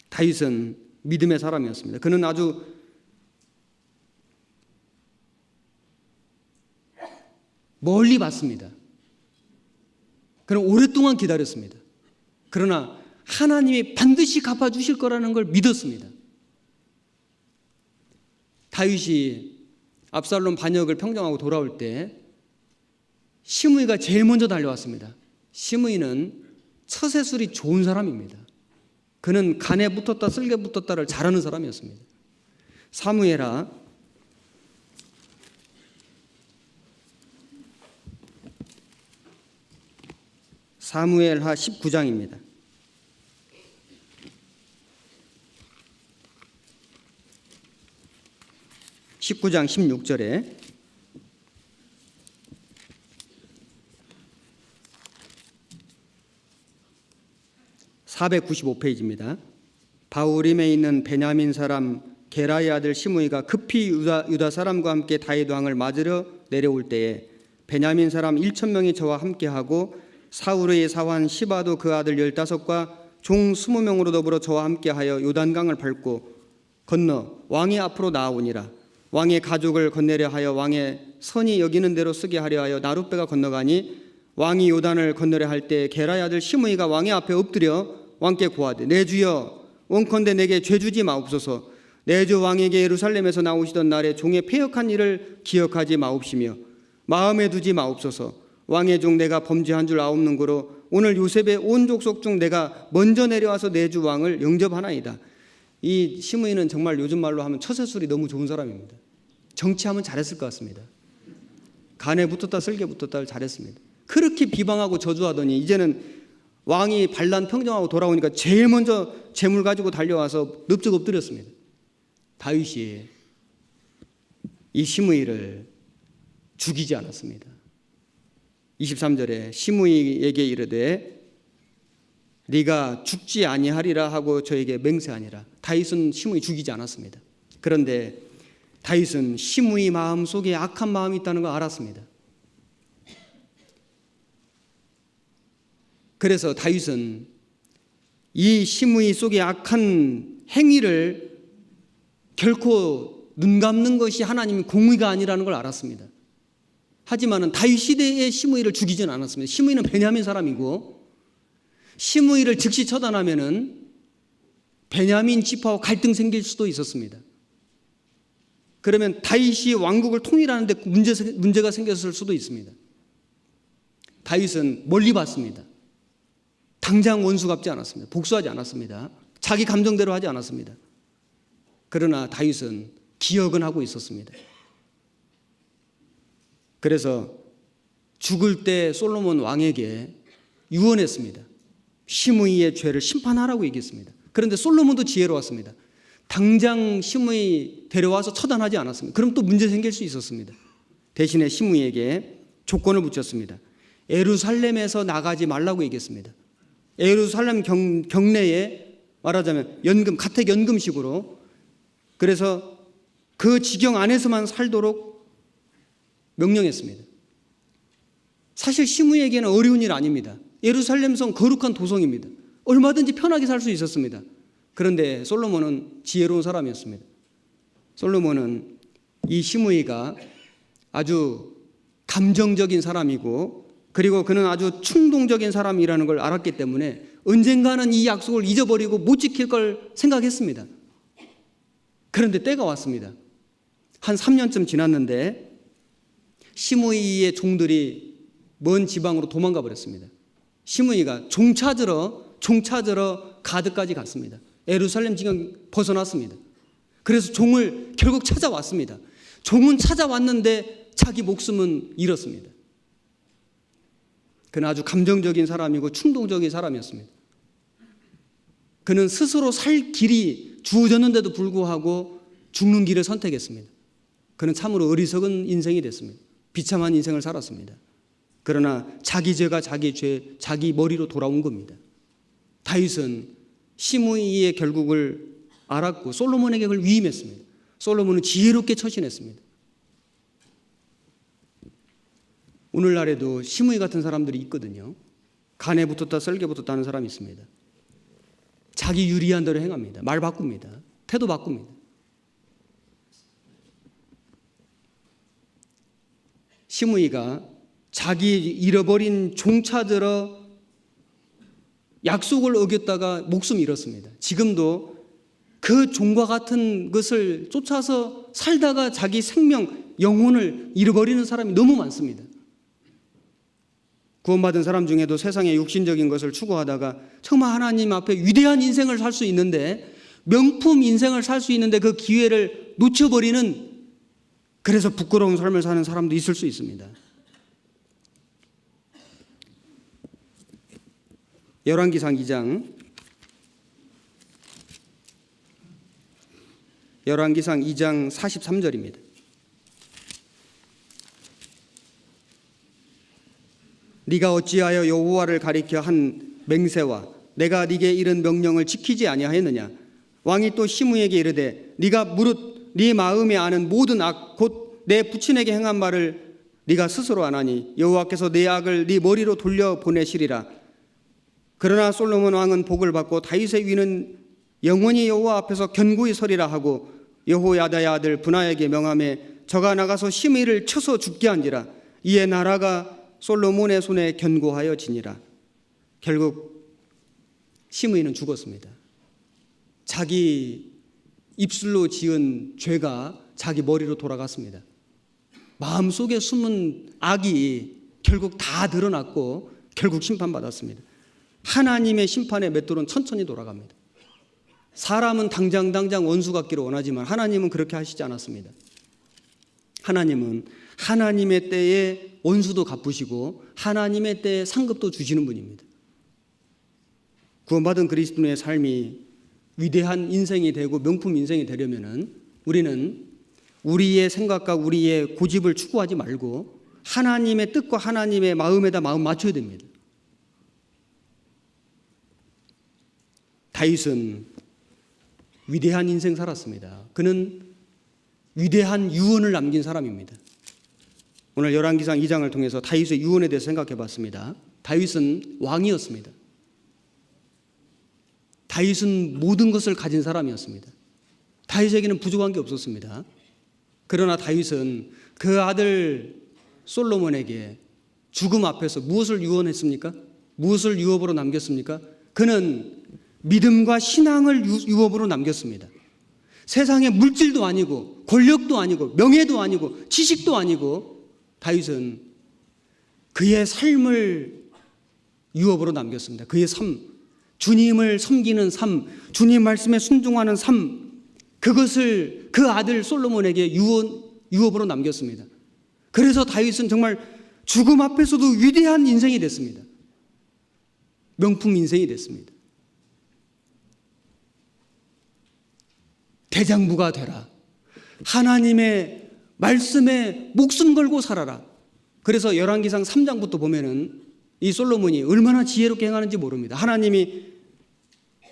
다윗은 믿음의 사람이었습니다. 그는 아주 멀리 봤습니다. 그는 오랫동안 기다렸습니다. 그러나 하나님이 반드시 갚아주실 거라는 걸 믿었습니다. 다윗이 압살롬 반역을 평정하고 돌아올 때 시므이가 제일 먼저 달려왔습니다. 시므이는 처세술이 좋은 사람입니다. 그는 간에 붙었다 쓸개 붙었다를 잘하는 사람이었습니다. 사무엘하 19장입니다. 19장 16절에 (495페이지입니다) 바후림에 있는 베냐민 사람 게라의 아들 시므이가 급히 유다 사람과 함께 다윗 왕을 맞으러 내려올 때에 베냐민 사람 1,000명이 저와 함께하고 사울의 사환 시바도 그 아들 15과 종 20명으로 더불어 저와 함께하여 요단강을 밟고 건너 왕의 앞으로 나아오니라. 왕의 가족을 건네려 하여 왕의 선이 여기는 대로 쓰게 하려 하여 나룻배가 건너가니 왕이 요단을 건너려 할 때 게라의 아들 시므이가 왕의 앞에 엎드려 왕께 고하되 내 주여 원컨대 내게 죄 주지 마옵소서. 내 주 왕에게 예루살렘에서 나오시던 날에 종의 패역한 일을 기억하지 마옵시며 마음에 두지 마옵소서. 왕의 종 내가 범죄한 줄 아옵는 고로 오늘 요셉의 온 족속 중 내가 먼저 내려와서 내 주 왕을 영접하나이다. 이 시므이는 정말 요즘 말로 하면 처세술이 너무 좋은 사람입니다. 정치하면 잘했을 것 같습니다. 간에 붙었다 쓸개 붙었다를 잘했습니다. 그렇게 비방하고 저주하더니 이제는 왕이 반란 평정하고 돌아오니까 제일 먼저 재물 가지고 달려와서 넙적 엎드렸습니다. 다윗이 이 시므이를 죽이지 않았습니다. 23절에 시므이에게 이르되 네가 죽지 아니하리라 하고 저에게 맹세하니라. 다윗은 시므이 죽이지 않았습니다. 그런데 다윗은 시므이 마음 속에 악한 마음이 있다는 걸 알았습니다. 그래서 다윗은 이 시므이 속에 악한 행위를 결코 눈 감는 것이 하나님의 공의가 아니라는 걸 알았습니다. 하지만은 다윗 시대의 시므이를 죽이지는 않았습니다. 시므이는 베냐민 사람이고 시므이를 즉시 처단하면은 베냐민 지파와 갈등 생길 수도 있었습니다. 그러면 다윗이 왕국을 통일하는 데 문제가 생겼을 수도 있습니다. 다윗은 멀리 봤습니다. 당장 원수 갚지 않았습니다. 복수하지 않았습니다. 자기 감정대로 하지 않았습니다. 그러나 다윗은 기억은 하고 있었습니다. 그래서 죽을 때 솔로몬 왕에게 유언했습니다. 시므이의 죄를 심판하라고 얘기했습니다. 그런데 솔로몬도 지혜로웠습니다. 당장 시므이 데려와서 처단하지 않았습니다. 그럼 또 문제 생길 수 있었습니다. 대신에 시므이에게 조건을 붙였습니다. 예루살렘에서 나가지 말라고 얘기했습니다. 예루살렘 경내에 말하자면 연금, 가택연금식으로, 그래서 그 지경 안에서만 살도록 명령했습니다. 사실 시므이에게는 어려운 일 아닙니다. 예루살렘 성 거룩한 도성입니다. 얼마든지 편하게 살 수 있었습니다. 그런데 솔로몬은 지혜로운 사람이었습니다. 솔로몬은 이 시므이가 아주 감정적인 사람이고 그리고 그는 아주 충동적인 사람이라는 걸 알았기 때문에 언젠가는 이 약속을 잊어버리고 못 지킬 걸 생각했습니다. 그런데 때가 왔습니다. 한 3년쯤 지났는데 시므이의 종들이 먼 지방으로 도망가 버렸습니다. 시므이가 종 찾으러 가드까지 갔습니다. 예루살렘 지금 벗어났습니다. 그래서 종을 결국 찾아왔습니다. 종은 찾아왔는데 자기 목숨은 잃었습니다. 그는 아주 감정적인 사람이고 충동적인 사람이었습니다. 그는 스스로 살 길이 주어졌는데도 불구하고 죽는 길을 선택했습니다. 그는 참으로 어리석은 인생이 됐습니다. 비참한 인생을 살았습니다. 그러나 자기 죄가 자기 죄, 자기 머리로 돌아온 겁니다. 다윗은 시므이의 결국을 알았고 솔로몬에게 그걸 위임했습니다. 솔로몬은 지혜롭게 처신했습니다. 오늘날에도 시므이 같은 사람들이 있거든요. 간에 붙었다 썰개 붙었다 하는 사람이 있습니다. 자기 유리한 대로 행합니다. 말 바꿉니다. 태도 바꿉니다. 시므이가 자기 잃어버린 종 찾으러 약속을 어겼다가 목숨 잃었습니다. 지금도 그 종과 같은 것을 쫓아서 살다가 자기 생명, 영혼을 잃어버리는 사람이 너무 많습니다. 구원받은 사람 중에도 세상의 육신적인 것을 추구하다가 정말 하나님 앞에 위대한 인생을 살 수 있는데, 명품 인생을 살 수 있는데 그 기회를 놓쳐버리는, 그래서 부끄러운 삶을 사는 사람도 있을 수 있습니다. 열왕기상 2장 43절입니다. 네가 어찌하여 여호와를 가리켜 한 맹세와 내가 네게 이른 명령을 지키지 아니하였느냐? 왕이 또 시므에게 이르되 네가 무릇 네 마음에 아는 모든 악 곧 내 부친에게 행한 말을 네가 스스로 아나니 여호와께서 네 악을 네 머리로 돌려 보내시리라. 그러나 솔로몬 왕은 복을 받고 다윗의 위는 영원히 여호와 앞에서 견고히 서리라 하고 여호야다의 아들 분하에게 명하매 저가 나가서 시므이를 쳐서 죽게 한지라. 이에 나라가 솔로몬의 손에 견고하여 지니라. 결국 시므이는 죽었습니다. 자기 입술로 지은 죄가 자기 머리로 돌아갔습니다. 마음속에 숨은 악이 결국 다 드러났고 결국 심판받았습니다. 하나님의 심판의 맷돌은 천천히 돌아갑니다. 사람은 당장 원수 같기를 원하지만 하나님은 그렇게 하시지 않았습니다. 하나님은 하나님의 때에 원수도 갚으시고 하나님의 때에 상급도 주시는 분입니다. 구원받은 그리스도인의 삶이 위대한 인생이 되고 명품 인생이 되려면은 우리는 우리의 생각과 우리의 고집을 추구하지 말고 하나님의 뜻과 하나님의 마음에다 마음 맞춰야 됩니다. 다윗은 위대한 인생 살았습니다. 그는 위대한 유언을 남긴 사람입니다. 오늘 열왕기상 2장을 통해서 다윗의 유언에 대해서 생각해 봤습니다. 다윗은 왕이었습니다. 다윗은 모든 것을 가진 사람이었습니다. 다윗에게는 부족한 게 없었습니다. 그러나 다윗은 그 아들 솔로몬에게 죽음 앞에서 무엇을 유언했습니까? 무엇을 유업으로 남겼습니까? 그는 믿음과 신앙을 유업으로 남겼습니다. 세상에 물질도 아니고 권력도 아니고 명예도 아니고 지식도 아니고 다윗은 그의 삶을 유업으로 남겼습니다. 그의 삶, 주님을 섬기는 삶, 주님 말씀에 순종하는 삶, 그것을 그 아들 솔로몬에게 유업으로 남겼습니다. 그래서 다윗은 정말 죽음 앞에서도 위대한 인생이 됐습니다. 명품 인생이 됐습니다. 대장부가 되라. 하나님의 말씀에 목숨 걸고 살아라. 그래서 열왕기상 3장부터 보면은 이 솔로몬이 얼마나 지혜롭게 행하는지 모릅니다. 하나님이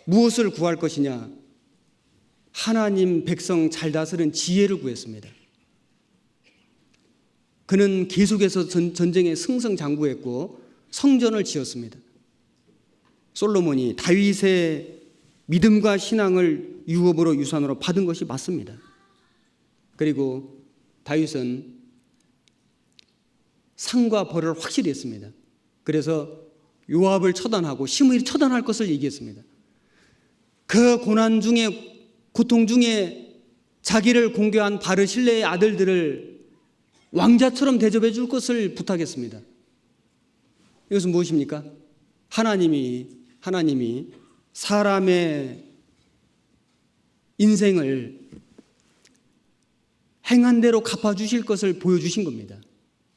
무엇을 구할 것이냐? 하나님 백성 잘 다스리는 지혜를 구했습니다. 그는 계속해서 전쟁에 승승장구했고 성전을 지었습니다. 솔로몬이 다윗의 믿음과 신앙을 유업으로 유산으로 받은 것이 맞습니다. 그리고 다윗은 상과 벌을 확실히 했습니다. 그래서 요압을 처단하고 시므이를 처단할 것을 얘기했습니다. 그 고난 중에, 고통 중에 자기를 공개한 바르실레의 아들들을 왕자처럼 대접해 줄 것을 부탁했습니다. 이것은 무엇입니까? 하나님이 사람의 인생을 행한 대로 갚아주실 것을 보여주신 겁니다.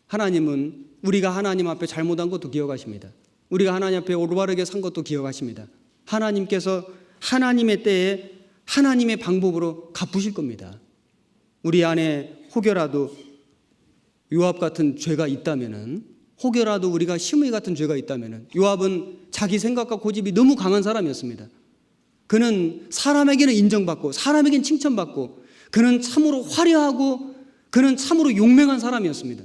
하나님은 우리가 하나님 앞에 잘못한 것도 기억하십니다. 우리가 하나님 앞에 올바르게 산 것도 기억하십니다. 하나님께서 하나님의 때에 하나님의 방법으로 갚으실 겁니다. 우리 안에 혹여라도 요압 같은 죄가 있다면은, 혹여라도 우리가 시므이 같은 죄가 있다면은, 요압은 자기 생각과 고집이 너무 강한 사람이었습니다. 그는 사람에게는 인정받고 사람에게는 칭찬받고 그는 참으로 화려하고 그는 참으로 용맹한 사람이었습니다.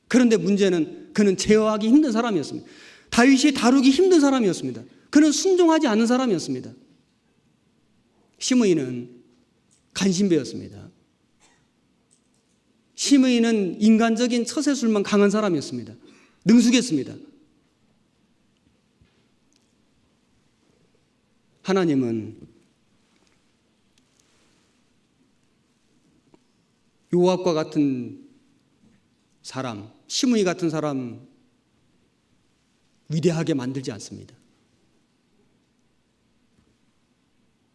그런데 문제는 그는 제어하기 힘든 사람이었습니다. 다윗이 다루기 힘든 사람이었습니다. 그는 순종하지 않는 사람이었습니다. 시므이는 간신배였습니다. 시므이는 인간적인 처세술만 강한 사람이었습니다. 능숙했습니다. 하나님은 요압과 같은 사람, 시므이 같은 사람 위대하게 만들지 않습니다.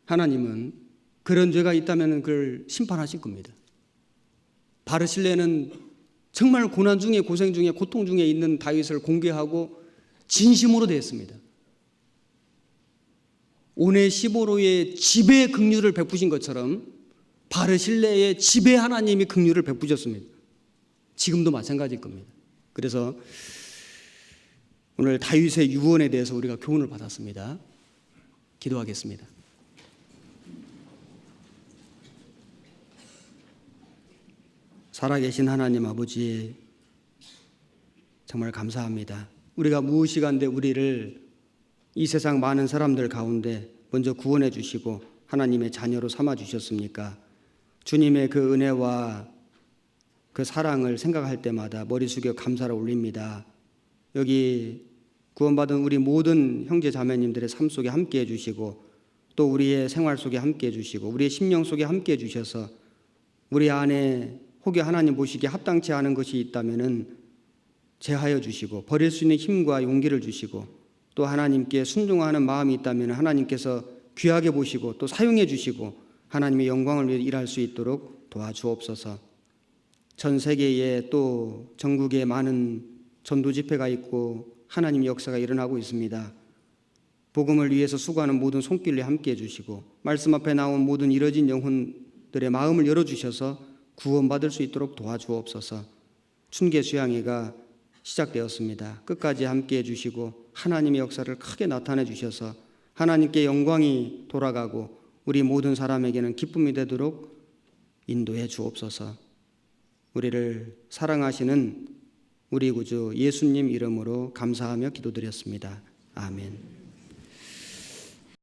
하나님은 그런 죄가 있다면 그걸 심판하실 겁니다. 바르실레는 정말 고난 중에, 고생 중에, 고통 중에 있는 다윗을 공개하고 진심으로 대했습니다. 오네시보로의 지배 긍휼을 베푸신 것처럼 바르실레의 지배 하나님이 긍휼을 베푸셨습니다. 지금도 마찬가지일 겁니다. 그래서 오늘 다윗의 유언에 대해서 우리가 교훈을 받았습니다. 기도하겠습니다. 살아계신 하나님 아버지, 정말 감사합니다. 우리가 무엇이간데 우리를 이 세상 많은 사람들 가운데 먼저 구원해 주시고 하나님의 자녀로 삼아 주셨습니까? 주님의 그 은혜와 그 사랑을 생각할 때마다 머리 숙여 감사를 올립니다. 여기 구원받은 우리 모든 형제 자매님들의 삶 속에 함께 해주시고 또 우리의 생활 속에 함께 해주시고 우리의 심령 속에 함께 해주셔서 우리 안에 혹여 하나님 보시기에 합당치 않은 것이 있다면은 제하여 주시고 버릴 수 있는 힘과 용기를 주시고 또 하나님께 순종하는 마음이 있다면 하나님께서 귀하게 보시고 또 사용해 주시고 하나님의 영광을 위해 일할 수 있도록 도와주옵소서. 전 세계에 또 전국에 많은 전도 집회가 있고 하나님의 역사가 일어나고 있습니다. 복음을 위해서 수고하는 모든 손길에 함께해 주시고 말씀 앞에 나온 모든 이뤄진 영혼들의 마음을 열어주셔서 구원받을 수 있도록 도와주옵소서. 춘계 수양회가 시작되었습니다. 끝까지 함께해 주시고 하나님의 역사를 크게 나타내 주셔서 하나님께 영광이 돌아가고 우리 모든 사람에게는 기쁨이 되도록 인도해 주옵소서. 우리를 사랑하시는 우리 구주 예수님 이름으로 감사하며 기도드렸습니다. 아멘.